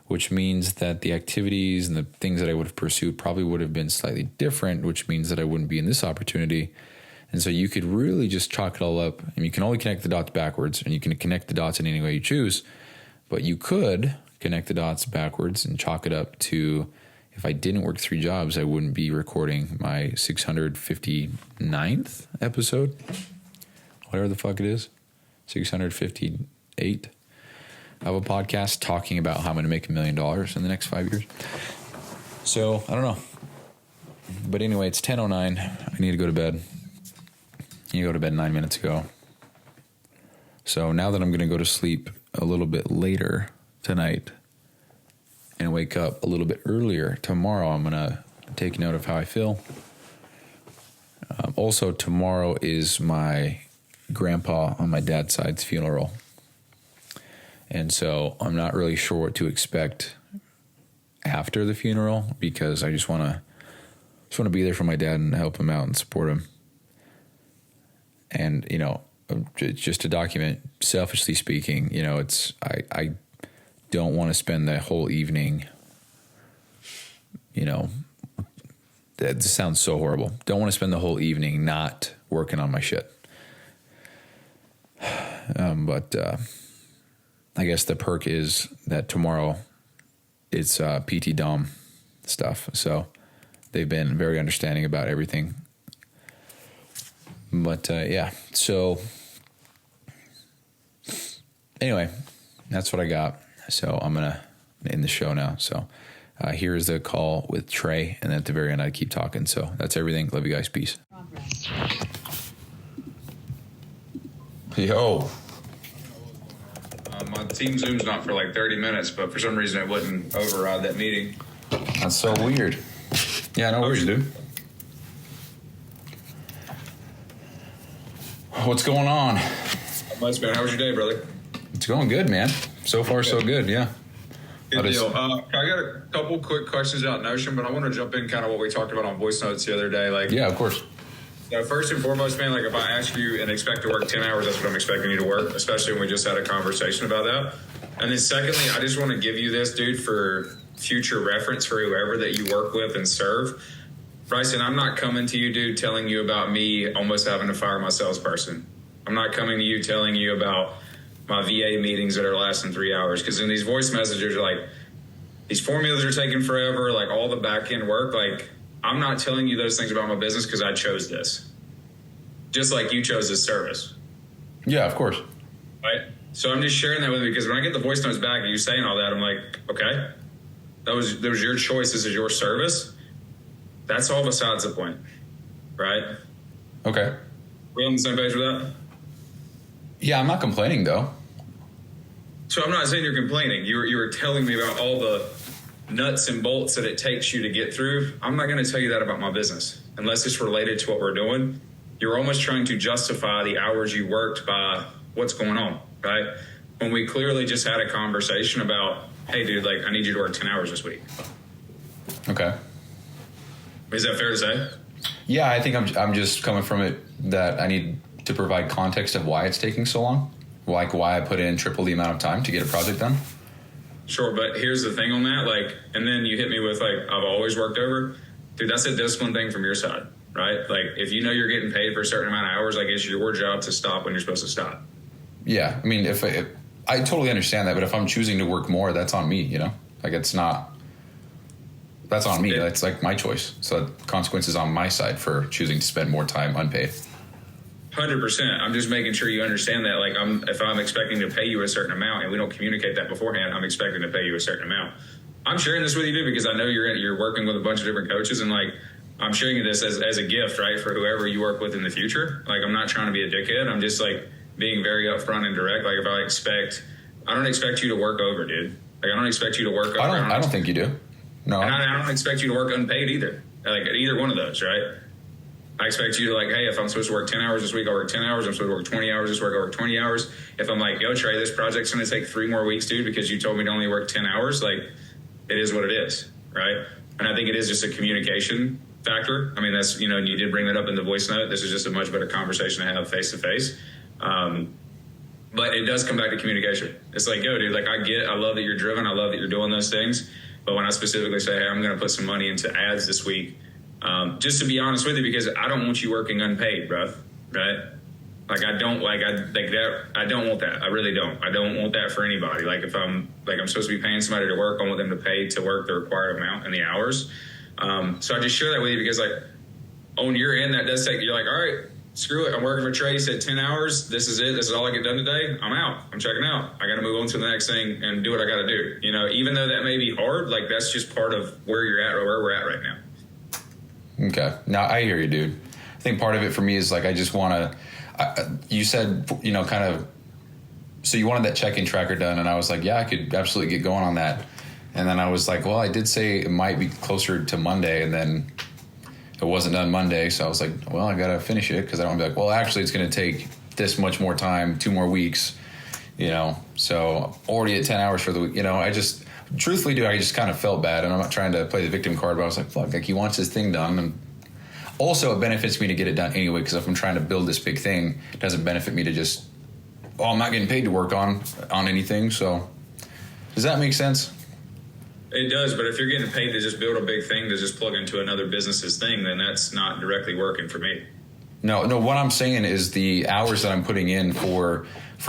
Speaker 2: which means that the activities and the things that I would have pursued probably would have been slightly different, which means that I wouldn't be in this opportunity. And so you could really just chalk it all up, and you can only connect the dots backwards, and you can connect the dots in any way you choose, but you could connect the dots backwards and chalk it up to, if I didn't work 3 jobs, I wouldn't be recording my 659th episode, whatever the fuck it is, 658 of a podcast talking about how I'm going to make $1 million in the next 5 years. So I don't know, but anyway, it's 10:09. I need to go to bed. I need to go to bed 9 minutes ago. So now that I'm going to go to sleep a little bit later tonight and wake up a little bit earlier tomorrow, I'm going to take note of how I feel. Also, tomorrow is my grandpa on my dad's side's funeral. And so I'm not really sure what to expect after the funeral, because I just want to be there for my dad and help him out and support him. And, you know, just to document, selfishly speaking, you know, I don't want to spend the whole evening, you know, that sounds so horrible. Don't want to spend the whole evening not working on my shit. But I guess the perk is that tomorrow it's PT Dom stuff. So they've been very understanding about everything. But yeah, so anyway, that's what I got. So I'm going to end the show now. So here is the call with Trey. And then at the very end, I keep talking. So that's everything. Love you guys. Peace. Yo.
Speaker 3: My team Zoom's not for like 30 minutes, but for some reason it wouldn't override that meeting.
Speaker 2: That's so weird. Yeah, no worries, dude. What's going on?
Speaker 3: Not much, man. How was your day, brother?
Speaker 2: It's going good, man. So far, so good, yeah.
Speaker 3: Good deal. I got a couple quick questions about Notion, but I want to jump in kind of what we talked about on voice notes the other day. Like,
Speaker 2: yeah, of course.
Speaker 3: First and foremost, man, like if I ask you and expect to work 10 hours, that's what I'm expecting you to work, especially when we just had a conversation about that. And then secondly, I just want to give you this, dude, for future reference for whoever that you work with and serve. Bryson, I'm not coming to you, dude, telling you about me almost having to fire my salesperson. I'm not coming to you telling you about my VA meetings that are lasting 3 hours. Because in these voice messages, are like, these formulas are taking forever, like all the back end work. Like, I'm not telling you those things about my business because I chose this. Just like you chose this service.
Speaker 2: Yeah, of course.
Speaker 3: Right? So I'm just sharing that with you because when I get the voice notes back and you saying all that, I'm like, okay, that was your choice. This is your service. That's all besides the point, right?
Speaker 2: Okay.
Speaker 3: We on the same page with that?
Speaker 2: Yeah, I'm not complaining, though.
Speaker 3: So I'm not saying you're complaining. You were telling me about all the nuts and bolts that it takes you to get through. I'm not going to tell you that about my business unless it's related to what we're doing. You're almost trying to justify the hours you worked by what's going on, right? When we clearly just had a conversation about, hey, dude, like, I need you to work 10 hours this week.
Speaker 2: Okay.
Speaker 3: Is that fair to say?
Speaker 2: Yeah, I think I'm just coming from it that I need to provide context of why it's taking so long, like why I put in triple the amount of time to get a project done.
Speaker 3: Sure, but here's the thing on that, like, and then you hit me with, like, I've always worked over. Dude, that's a discipline thing from your side, right? Like, if you know you're getting paid for a certain amount of hours, like, it's your job to stop when you're supposed to stop.
Speaker 2: Yeah, I mean, if I totally understand that, but if I'm choosing to work more, that's on me, you know? Like, it's not... That's on me. That's like my choice. So consequences on my side for choosing to spend more time unpaid.
Speaker 3: 100%. I'm just making sure you understand that. Like, if I'm expecting to pay you a certain amount and we don't communicate that beforehand, I'm expecting to pay you a certain amount. I'm sharing this with you, dude, because I know you're working with a bunch of different coaches, and like, I'm sharing you this as a gift, right, for whoever you work with in the future. Like, I'm not trying to be a dickhead. I'm just like being very upfront and direct. Like, if I don't expect you to work over, dude. Like, I don't expect you to work over.
Speaker 2: I don't think you do. No,
Speaker 3: and I don't expect you to work unpaid either. Like, either one of those, right? I expect you to like, hey, if I'm supposed to work 10 hours this week, I'll work 10 hours. I'm supposed to work 20 hours this week, I'll work 20 hours. If I'm like, yo, Trey, this project's going to take 3 more weeks, dude, because you told me to only work 10 hours, like, it is what it is, right? And I think it is just a communication factor. I mean, that's, you know, you did bring that up in the voice note. This is just a much better conversation to have face to face. But it does come back to communication. It's like, yo, dude, like, I love that you're driven. I love that you're doing those things. But when I specifically say, hey, I'm going to put some money into ads this week, just to be honest with you, because I don't want you working unpaid, bro. Right? Like, I don't want that. I really don't. I don't want that for anybody. Like, if I'm supposed to be paying somebody to work, I want them to pay to work the required amount and the hours. So I just share that with you because, like, on your end, that does take, you're like, all right, screw it. I'm working for Trey. He said 10 hours. This is it. This is all I get done today. I'm out. I'm checking out. I got to move on to the next thing and do what I got to do. You know, even though that may be hard, like, that's just part of where you're at or where we're at right now.
Speaker 2: Okay. Now, I hear you, dude. I think part of it for me is, like, I just want to, you said, you know, kind of, so you wanted that check-in tracker done, and I was like, yeah, I could absolutely get going on that. And then I was like, well, I did say it might be closer to Monday, and then it wasn't done Monday, so I was like, well, I got to finish it because I don't want to be like, well, actually, it's going to take this much more time, 2 more weeks, you know, so already at 10 hours for the week, you know, I just, truthfully, dude, I just kind of felt bad, and I'm not trying to play the victim card, but I was like, fuck, like, he wants his thing done, and also it benefits me to get it done anyway, because if I'm trying to build this big thing, it doesn't benefit me to just, I'm not getting paid to work on anything, so does that make sense?
Speaker 3: It does, but if you're getting paid to just build a big thing to just plug into another business's thing, then that's not directly working for me.
Speaker 2: No, what I'm saying is the hours that I'm putting in for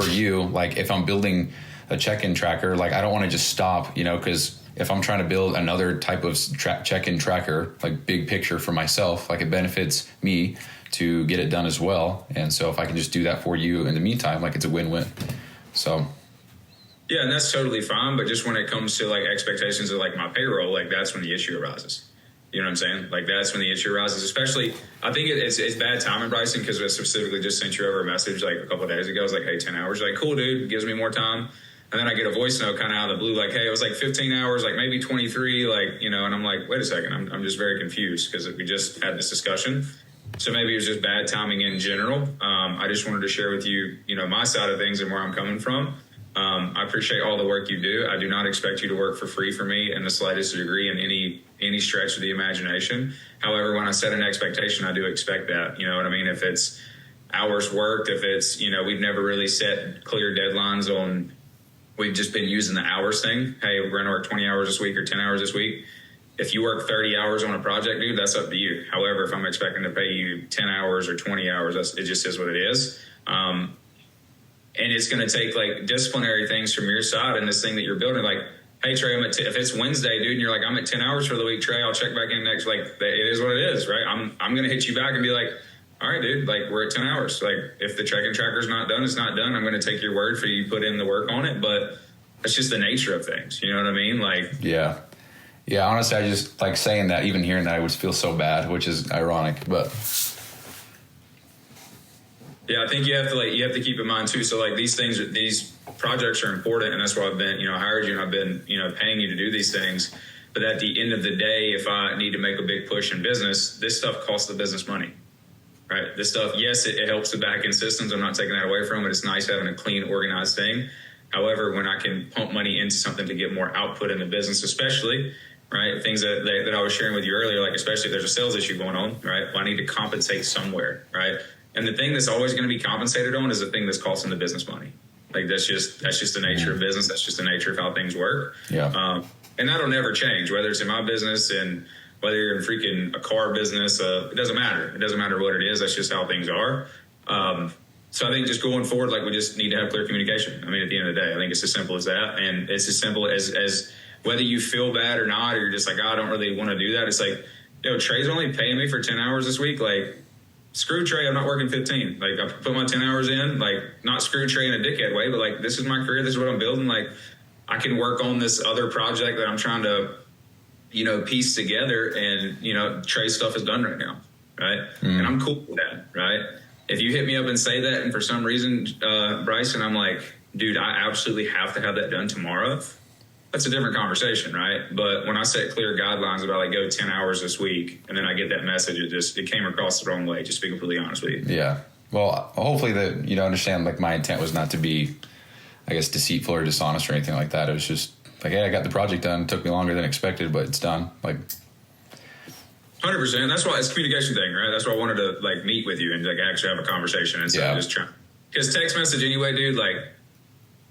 Speaker 2: you, like, if I'm building a check-in tracker, like, I don't want to just stop, you know, because if I'm trying to build another type of check-in tracker, like, big picture for myself, like, it benefits me to get it done as well. And so if I can just do that for you in the meantime, like, it's a win-win. So
Speaker 3: yeah, and that's totally fine. But just when it comes to, like, expectations of, like, my payroll, like, that's when the issue arises. You know what I'm saying? Like, that's when the issue arises. Especially, I think it's bad timing, Bryson, because I specifically just sent you over a message like a couple of days ago. I was like, hey, 10 hours. Like, cool, dude. Gives me more time. And then I get a voice note kind of out of the blue, like, hey, it was like 15 hours, like maybe 23, like, you know, and I'm like, wait a second. I'm just very confused because we just had this discussion. So maybe it was just bad timing in general. I just wanted to share with you, you know, my side of things and where I'm coming from. I appreciate all the work you do. I do not expect you to work for free for me in the slightest degree in any stretch of the imagination. However, when I set an expectation, I do expect that. You know what I mean? If it's hours worked, if it's, you know, we've never really set clear deadlines on, we've just been using the hours thing. Hey, we're going to work 20 hours this week or 10 hours this week. If you work 30 hours on a project, dude, that's up to you. However, if I'm expecting to pay you 10 hours or 20 hours, it just is what it is. And it's going to take, like, disciplinary things from your side and this thing that you're building. Like, hey, Trey, if it's Wednesday, dude, and you're like, I'm at 10 hours for the week, Trey, I'll check back in next. Like, it is what it is, right? I'm going to hit you back and be like, all right, dude, like, we're at 10 hours. Like, if the check-in tracker's not done, it's not done. I'm going to take your word for you put in the work on it. But it's just the nature of things. You know what I mean? Like,
Speaker 2: yeah. Honestly, I just, like, saying that, even hearing that, I would feel so bad, which is ironic, but
Speaker 3: yeah, I think you have to keep in mind too. So, like, these projects are important, and that's why I've been, you know, hired you and I've been, you know, paying you to do these things. But at the end of the day, if I need to make a big push in business, this stuff costs the business money, right? This stuff, yes, it helps the back end systems. I'm not taking that away from it. It's nice having a clean, organized thing. However, when I can pump money into something to get more output in the business, especially, right, things that I was sharing with you earlier, like, especially if there's a sales issue going on, right, well, I need to compensate somewhere, right? And the thing that's always going to be compensated on is the thing that's costing the business money. Like, that's just the nature of business. That's just the nature of how things work.
Speaker 2: Yeah.
Speaker 3: And that'll never change, whether it's in my business and whether you're in freaking a car business. It doesn't matter. It doesn't matter what it is. That's just how things are. So I think just going forward, like, we just need to have clear communication. I mean, at the end of the day, I think it's as simple as that. And it's as simple as whether you feel bad or not, or you're just like, I don't really want to do that. It's like, yo, Trey's only paying me for 10 hours this week. Like, screw Trey, I'm not working 15. Like, I put my 10 hours in, like, not screw Trey in a dickhead way, but, like, this is my career. This is what I'm building. Like, I can work on this other project that I'm trying to, you know, piece together. And, you know, Trey's stuff is done right now. Right. And I'm cool with that. Right. If you hit me up and say that, and for some reason, Bryson, I'm like, dude, I absolutely have to have that done tomorrow. that's a different conversation, right? But when I set clear guidelines about like go 10 hours this week, and then I get that message, it came across the wrong way, just to be completely honest with you.
Speaker 2: Yeah. Well, hopefully that you understand, like, my intent was not to be, I guess, deceitful or dishonest or anything like that. It was just like, hey, I got the project done. It took me longer than expected, but it's done. Like,
Speaker 3: 100%. That's why it's a communication thing, right? That's why I wanted to like meet with you and like actually have a conversation instead of just trying. Because text message anyway, dude, like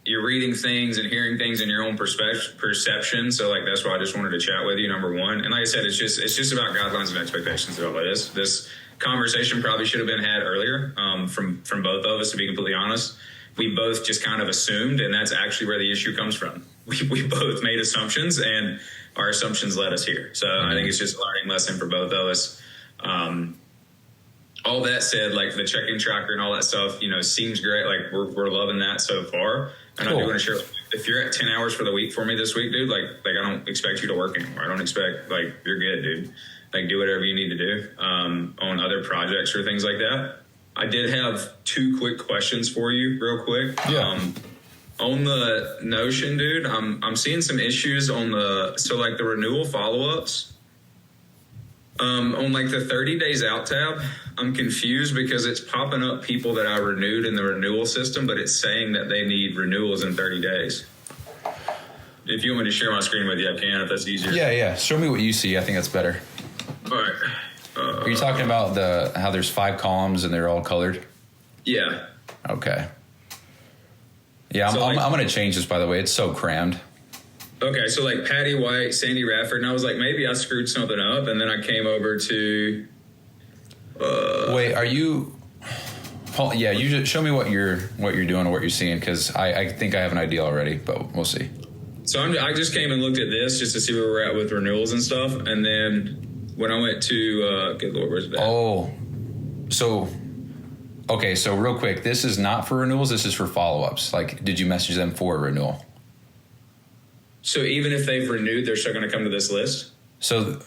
Speaker 3: you're reading things and hearing things in your own perception. So like that's why I just wanted to chat with you, number one. And like I said, it's just about guidelines and expectations. Is all it is. This conversation probably should have been had earlier from both of us, to be completely honest. We both just kind of assumed, and that's actually where the issue comes from. We both made assumptions, and our assumptions led us here. So I think it's just a learning lesson for both of us. All that said, like the check-in tracker and all that stuff, seems great. Like we're loving that so far. And cool. I do want to share, if you're at 10 hours for the week for me this week, dude, like I don't expect you to work anymore. I don't expect, like, you're good, dude. Like do whatever you need to do on other projects or things like that. I did have 2 quick questions for you real quick.
Speaker 2: Yeah.
Speaker 3: On the Notion, dude, I'm seeing some issues on the renewal follow-ups. On like the 30 days out tab, I'm confused because it's popping up people that I renewed in the renewal system, but it's saying that they need renewals in 30 days. If you want me to share my screen with you, I can, if that's easier.
Speaker 2: Yeah. Show me what you see. I think that's better.
Speaker 3: All right.
Speaker 2: Are you talking about how there's 5 columns and they're all colored?
Speaker 3: Yeah.
Speaker 2: Okay. Yeah, I'm going to change this, by the way. It's so crammed.
Speaker 3: Okay, so like Patty White, Sandy Radford, and I was like, maybe I screwed something up, and then I came over to...
Speaker 2: Wait, are you... Yeah, you just show me what you're doing or what you're seeing, because I think I have an idea already, but we'll see. So
Speaker 3: I just came and looked at this just to see where we're at with renewals and stuff, and then when I went to... good Lord, where's that?
Speaker 2: Oh, so... Okay, so real quick, this is not for renewals, this is for follow-ups. Like, did you message them for a renewal?
Speaker 3: So even if they've renewed, they're still going to come to this list?
Speaker 2: So,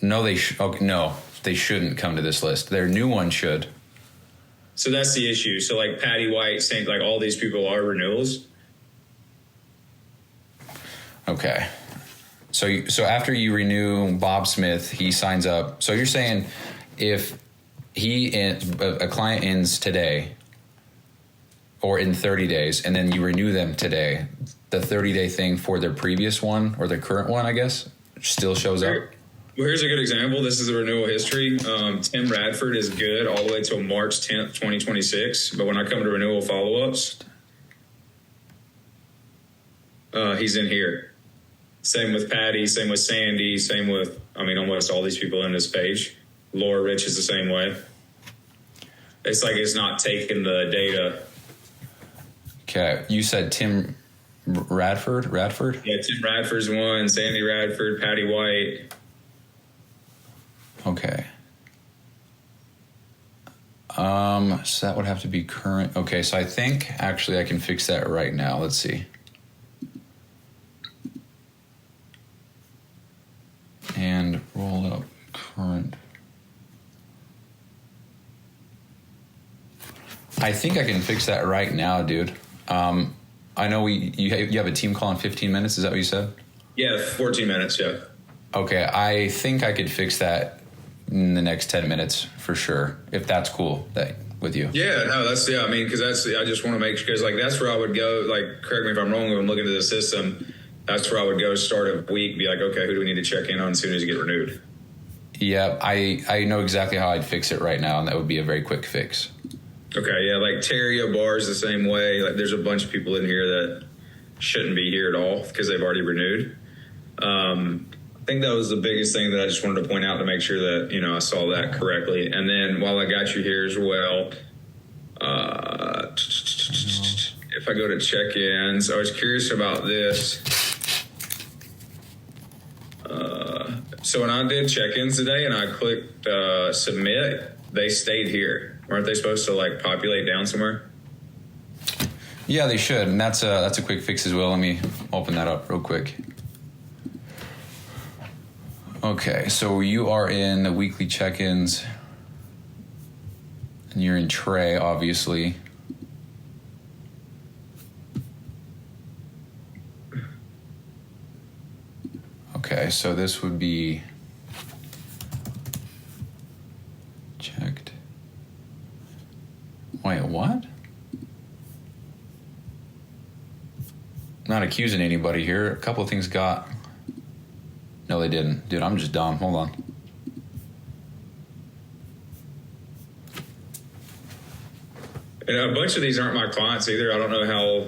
Speaker 2: no, they shouldn't come to this list. Their new one should.
Speaker 3: So that's the issue. So like Patty White saying like all these people are renewals?
Speaker 2: Okay. So after you renew Bob Smith, he signs up. So you're saying if a client ends today or in 30 days and then you renew them today, the 30-day thing for their previous one or their current one, I guess, still shows up?
Speaker 3: Well, here's a good example. This is the renewal history. Tim Radford is good all the way till March 10th, 2026. But when I come to renewal follow-ups, he's in here. Same with Patty, same with Sandy, same with, almost all these people in this page. Laura Rich is the same way. It's like it's not taking the data.
Speaker 2: Okay. You said Tim Radford?
Speaker 3: Yeah, Tim Radford's one, Sandy Radford, Patty White.
Speaker 2: Okay. So that would have to be current. Okay, so I think actually I can fix that right now. Let's see. And roll up current. I think I can fix that right now, dude. I know you have a team call in 15 minutes. Is that what you said?
Speaker 3: Yeah, 14 minutes, yeah.
Speaker 2: Okay, I think I could fix that in the next 10 minutes for sure, if that's cool with you.
Speaker 3: Yeah, no, because I just want to make sure, because like that's where I would go, like, correct me if I'm wrong, when I'm looking at the system, that's where I would go start a week, be like, okay, who do we need to check in on as soon as you get renewed?
Speaker 2: Yeah, I know exactly how I'd fix it right now, and that would be a very quick fix.
Speaker 3: Okay, yeah, like Terry O'Barr's the same way. Like, there's a bunch of people in here that shouldn't be here at all because they've already renewed. I think that was the biggest thing that I just wanted to point out to make sure that, I saw that correctly. And then while I got you here as well, if I go to check-ins, I was curious about this. So when I did check-ins today and I clicked submit, they stayed here. Aren't they supposed to like populate down somewhere?
Speaker 2: Yeah, they should, and that's a quick fix as well. Let me open that up real quick. Okay, so you are in the weekly check-ins, and you're in Trey, obviously. Okay, so this would be checked. Wait, what? Not accusing anybody here. A couple of things got... No, they didn't. Dude, I'm just dumb. Hold on.
Speaker 3: And a bunch of these aren't my clients either. I don't know how...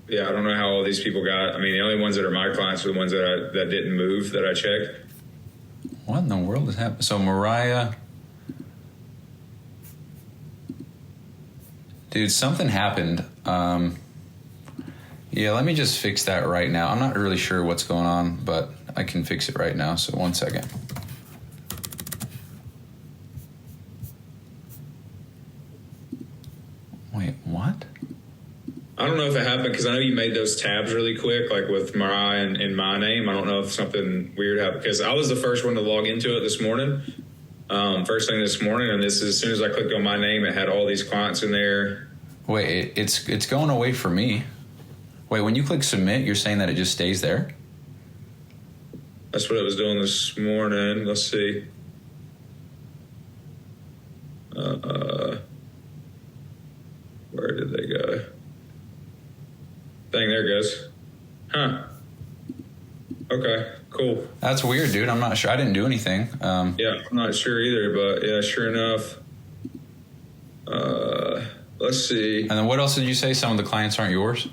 Speaker 3: Yeah, I don't know how all these people got... I mean, the only ones that are my clients are the ones that didn't move that I checked.
Speaker 2: What in the world is happening? So Mariah... Dude, something happened. Yeah, let me just fix that right now. I'm not really sure what's going on, but I can fix it right now. So 1 second. Wait, what?
Speaker 3: I don't know if it happened because I know you made those tabs really quick, like with Mariah and my name. I don't know if something weird happened because I was the first one to log into it this morning. First thing this morning, and this as soon as I clicked on my name, it had all these clients in there.
Speaker 2: Wait, it's going away for me. Wait, when you click submit, you're saying that it just stays there?
Speaker 3: That's what it was doing this morning. Let's see. Where did they go? Dang, there it goes. Huh. Okay, cool.
Speaker 2: That's weird, dude. I'm not sure. I didn't do anything.
Speaker 3: Yeah, I'm not sure either, but yeah, sure enough. Let's see.
Speaker 2: And then what else did you say? Some of the clients aren't yours?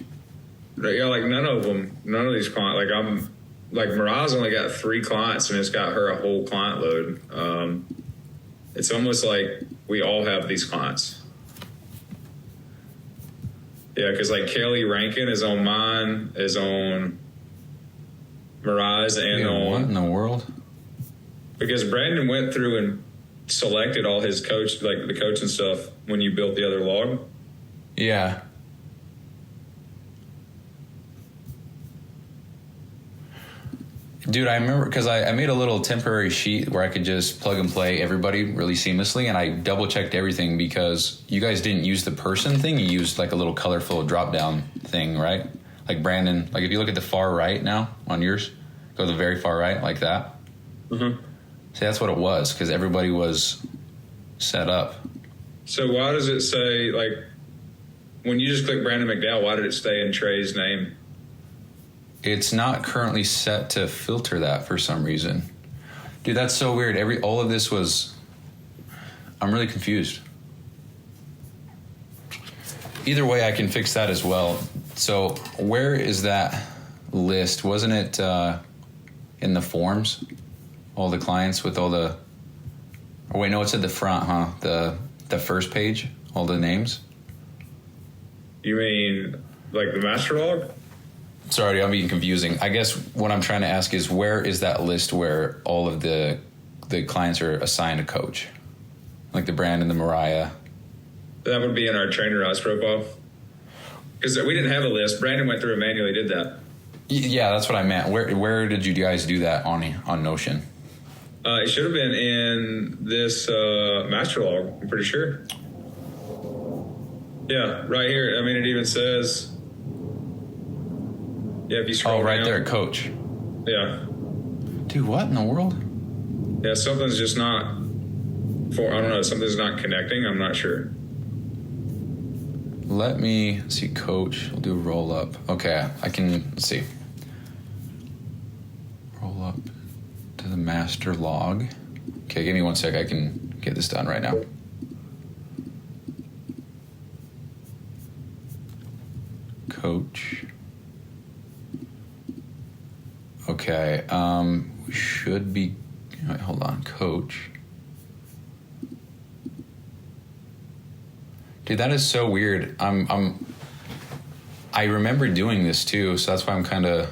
Speaker 3: Yeah, like none of them. None of these clients. Like Mariah's only got 3 clients, and it's got her a whole client load. It's almost like we all have these clients. Yeah, because like Kelly Rankin is on mine, is on Mariah's, and on...
Speaker 2: What in the world?
Speaker 3: Because Brandon went through and selected all his coach, like the coach and stuff, when you built the other log.
Speaker 2: Yeah. Dude, I remember because I made a little temporary sheet where I could just plug and play everybody really seamlessly, and I double checked everything because you guys didn't use the person thing. You used like a little colorful drop down thing, right? Like Brandon, like if you look at the far right now on yours, go to the very far right like that.
Speaker 3: Mm-hmm.
Speaker 2: See, that's what it was because everybody was set up.
Speaker 3: So why does it say, like, when you just click Brandon McDowell, why did it stay in Trey's name?
Speaker 2: It's not currently set to filter that for some reason. Dude, that's so weird. All of this was... I'm really confused. Either way, I can fix that as well. So where is that list? Wasn't it in the forms? All the clients with all the... Oh, wait, no, it's at the front, huh? The first page? All the names?
Speaker 3: You mean like the master log?
Speaker 2: Sorry, I'm being confusing. I guess what I'm trying to ask is where is that list where all of the clients are assigned a coach? Like the Brandon, the Mariah.
Speaker 3: That would be in our trainer eyes profile. Because we didn't have a list. Brandon went through and manually did that.
Speaker 2: Yeah, that's what I meant. Where did you guys do that on Notion?
Speaker 3: It should have been in this master log, I'm pretty sure. Yeah, right here. I mean, it even says... Yeah, if you scroll
Speaker 2: right
Speaker 3: down.
Speaker 2: there, coach.
Speaker 3: Yeah.
Speaker 2: Dude, what in the world?
Speaker 3: Yeah, something's just not... I don't know, something's not connecting. I'm not sure.
Speaker 2: Let me see, coach. We'll do roll up. Okay, I can... Let's see. Roll up to the master log. Okay, give me 1 sec. I can get this done right now. Coach. Okay, we should be... Wait, hold on, coach. Dude, that is so weird. I remember doing this too, so that's why I'm kind of...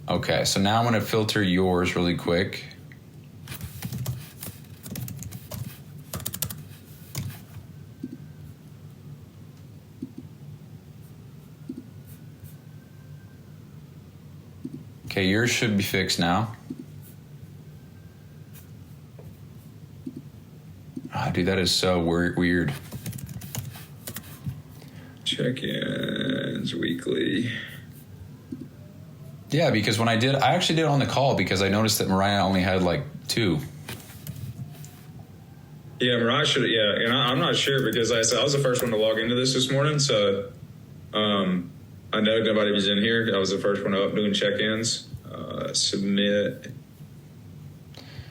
Speaker 2: Okay, so now I'm going to filter yours really quick. Okay, yours should be fixed now. Oh, dude, that is so weird.
Speaker 3: Check-ins weekly.
Speaker 2: Yeah, because when I actually did it on the call because I noticed that Mariah only had like 2.
Speaker 3: Yeah, Mariah should. Yeah, and I'm not sure because I was the first one to log into this morning, so I know nobody was in here. I was the first one up doing check-ins. Submit.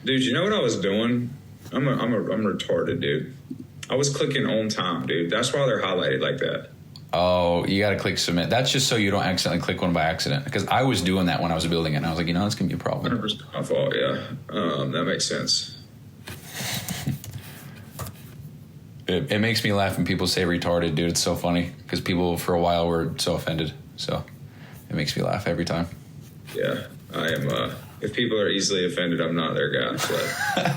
Speaker 3: Dude, you know what I was doing? I'm retarded, dude. I was clicking on time, dude. That's why they're highlighted like that.
Speaker 2: Oh, you got to click submit. That's just so you don't accidentally click one by accident. Because I was doing that when I was building it. And I was like, that's going to be a problem.
Speaker 3: 100% my fault, yeah. That makes sense.
Speaker 2: It makes me laugh when people say retarded, dude. It's so funny. Because people for a while were so offended. So it makes me laugh every time.
Speaker 3: Yeah, I am. If people are easily offended, I'm not their guy. So.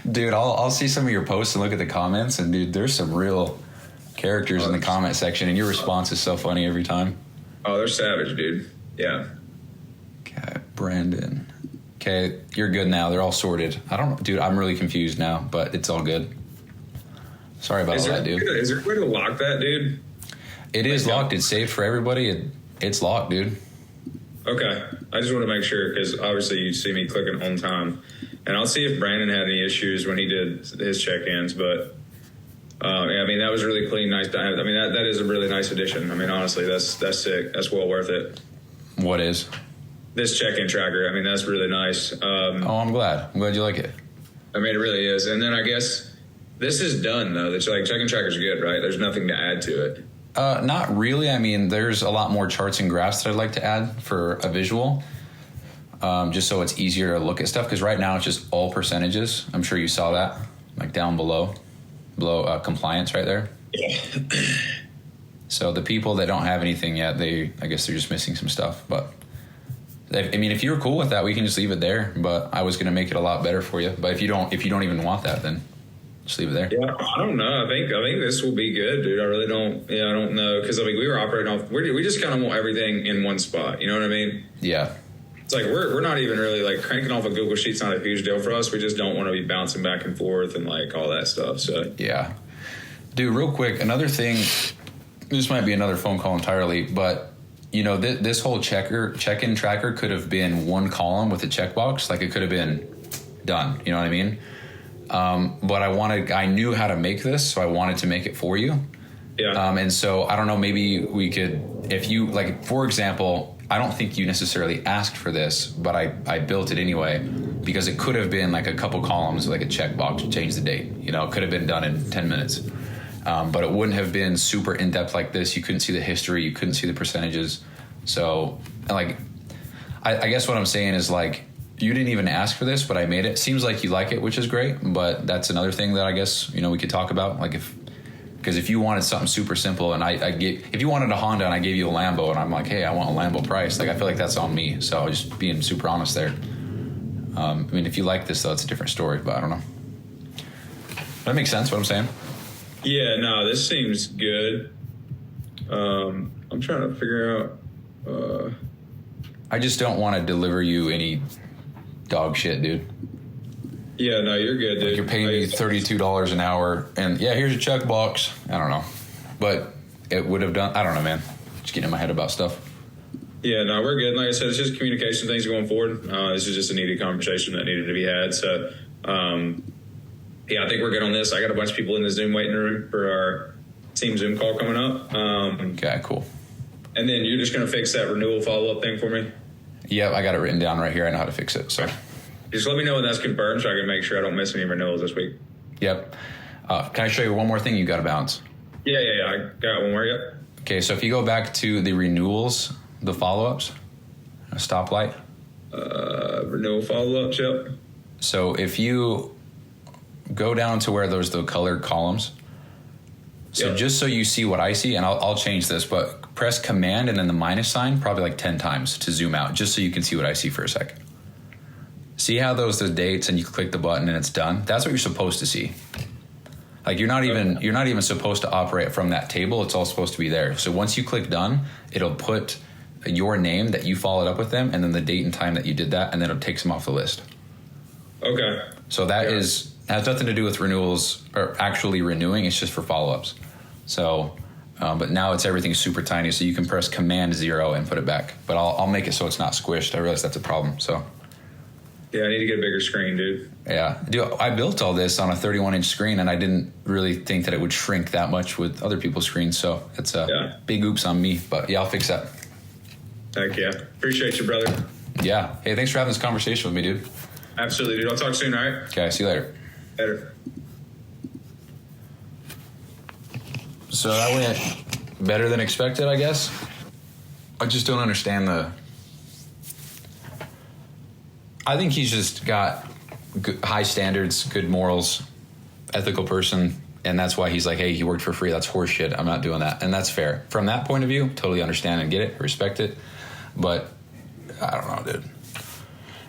Speaker 2: Dude, I'll see some of your posts and look at the comments. And, dude, there's some real characters in the comment section, and your response is so funny every time.
Speaker 3: Oh, they're savage, dude. Yeah.
Speaker 2: Okay, Brandon. Okay, you're good now. They're all sorted. I don't know, dude. I'm really confused now, but it's all good. Sorry about all that, dude.
Speaker 3: Is there a way to lock that, dude?
Speaker 2: It is locked. It's saved for everybody. It's locked, dude.
Speaker 3: Okay. I just want to make sure because obviously you see me clicking on time, and I'll see if Brandon had any issues when he did his check-ins, but. Yeah, I mean, that was really clean, nice. I mean, that is a really nice addition. I mean, honestly, that's sick. That's well worth it.
Speaker 2: What is?
Speaker 3: This check-in tracker. I mean, that's really nice.
Speaker 2: I'm glad. I'm glad you like it.
Speaker 3: I mean, it really is. And then I guess this is done, though. The check-in tracker's good, right? There's nothing to add to it.
Speaker 2: Not really. I mean, there's a lot more charts and graphs that I'd like to add for a visual, just so it's easier to look at stuff. Because right now it's just all percentages. I'm sure you saw that, like down below compliance right there.
Speaker 3: Yeah.
Speaker 2: So the people that don't have anything yet, I guess they're just missing some stuff. But I mean, if you're cool with that, we can just leave it there. But I was going to make it a lot better for you. But if you don't even want that, then just leave it there.
Speaker 3: Yeah, I don't know. I think this will be good, dude. I really don't. Yeah, I don't know because I mean we were operating off. We just kind of want everything in one spot. You know what I mean?
Speaker 2: Yeah.
Speaker 3: It's like we're not even really like cranking off a Google Sheet's not a huge deal for us. We just don't want to be bouncing back and forth and like all that stuff. So
Speaker 2: yeah, dude. Real quick, another thing. This might be another phone call entirely, but this whole check-in tracker could have been one column with a checkbox. Like it could have been done. You know what I mean? But I knew how to make this, so I wanted to make it for you.
Speaker 3: Yeah.
Speaker 2: And so I don't know. Maybe we could, if you like, for example. I don't think you necessarily asked for this, but I built it anyway because it could have been like a couple columns, like a checkbox to change the date. It could have been done in 10 minutes. But it wouldn't have been super in-depth like this. You couldn't see the history. You couldn't see the percentages. So, like, I guess what I'm saying is, like, you didn't even ask for this, but I made it. Seems like you like it, which is great. But that's another thing that I guess, we could talk about. Like, because if you wanted something super simple and if you wanted a Honda and I gave you a Lambo and I'm like, hey, I want a Lambo price, like I feel like that's on me. So I was just being super honest there. I mean, if you like this though, it's a different story, but I don't know. That makes sense what I'm saying?
Speaker 3: Yeah, no, this seems good. I'm trying to figure out.
Speaker 2: I just don't want to deliver you any dog shit, dude.
Speaker 3: Yeah, no, you're good, dude.
Speaker 2: Like you're paying me $32 an hour, and yeah, here's your checkbox. I don't know, but it would have done. I don't know, man. Just getting in my head about stuff.
Speaker 3: Yeah, no, we're good. Like I said, it's just communication things going forward. This is just a needed conversation that needed to be had. So, yeah, I think we're good on this. I got a bunch of people in the Zoom waiting room for our team Zoom call coming up.
Speaker 2: Okay, cool.
Speaker 3: And then you're just going to fix that renewal follow-up thing for me?
Speaker 2: Yep, I got it written down right here. I know how to fix it. So.
Speaker 3: Just let me know when that's confirmed so I can make sure I don't miss any renewals this week.
Speaker 2: Yep. Can I show you one more thing you got to bounce?
Speaker 3: Yeah. I got one more, yep.
Speaker 2: Okay, so if you go back to the renewals, the follow-ups, a stoplight.
Speaker 3: Renewal follow-ups, yep.
Speaker 2: So if you go down to where there's the colored columns, so
Speaker 3: yep.
Speaker 2: Just so you see what I see, and I'll change this, but press Command and then the minus sign probably like 10 times to zoom out, just so you can see what I see for a second. See how the dates and you click the button and it's done? That's what you're supposed to see. Like you're not even supposed to operate from that table. It's all supposed to be there. So once you click done, it'll put your name that you followed up with them and then the date and time that you did that, and then it takes them off the list.
Speaker 3: Okay.
Speaker 2: So that is has nothing to do with renewals or actually renewing. It's just for follow-ups. So, but now everything's super tiny, so you can press Command 0 and put it back. But I'll make it so it's not squished. I realize that's a problem. So.
Speaker 3: Yeah, I need to get a bigger screen, dude.
Speaker 2: Yeah, dude, I built all this on a 31-inch screen, and I didn't really think that it would shrink that much with other people's screens. So it's a big oops on me. But yeah, I'll fix that.
Speaker 3: Heck yeah. Appreciate you, brother.
Speaker 2: Yeah. Hey, thanks for having this conversation with me, dude.
Speaker 3: Absolutely, dude. I'll talk soon, all right?
Speaker 2: Okay, see you later.
Speaker 3: Later.
Speaker 2: So that went better than expected, I guess. I just don't understand I think he's just got high standards, good morals, ethical person, and that's why he's like, hey, he worked for free. That's horseshit. I'm not doing that. And that's fair. From that point of view, totally understand and get it, respect it. But I don't know, dude.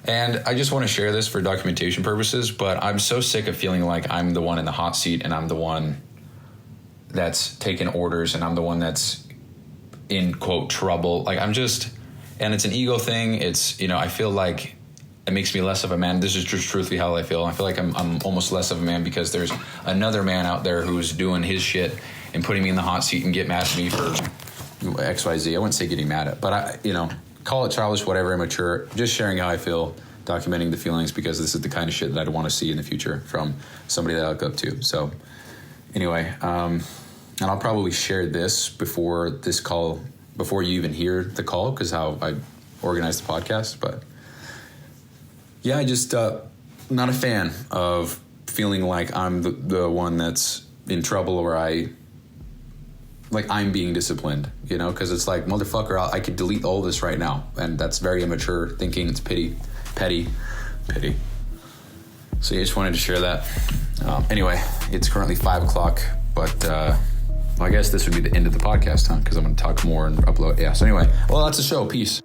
Speaker 2: And I just want to share this for documentation purposes, but I'm so sick of feeling like I'm the one in the hot seat and I'm the one that's taking orders and I'm the one that's in, quote, trouble. Like, and it's an ego thing. It's, I feel like it makes me less of a man. This is just truthfully how I feel. I feel like I'm almost less of a man because there's another man out there who's doing his shit and putting me in the hot seat and get mad at me for XYZ. I wouldn't say getting mad at, but call it childish, whatever, immature. Just sharing how I feel, documenting the feelings because this is the kind of shit that I'd want to see in the future from somebody that I look up to. So anyway, and I'll probably share this before you even hear the call because how I organized the podcast, but yeah, I just not a fan of feeling like I'm the one that's in trouble or I'm being disciplined, because it's like, motherfucker, I could delete all this right now. And that's very immature thinking. It's petty. So yeah, I just wanted to share that. Anyway, it's currently 5:00, but I guess this would be the end of the podcast, huh? Because I'm going to talk more and upload. Yeah, so anyway, well, that's the show. Peace.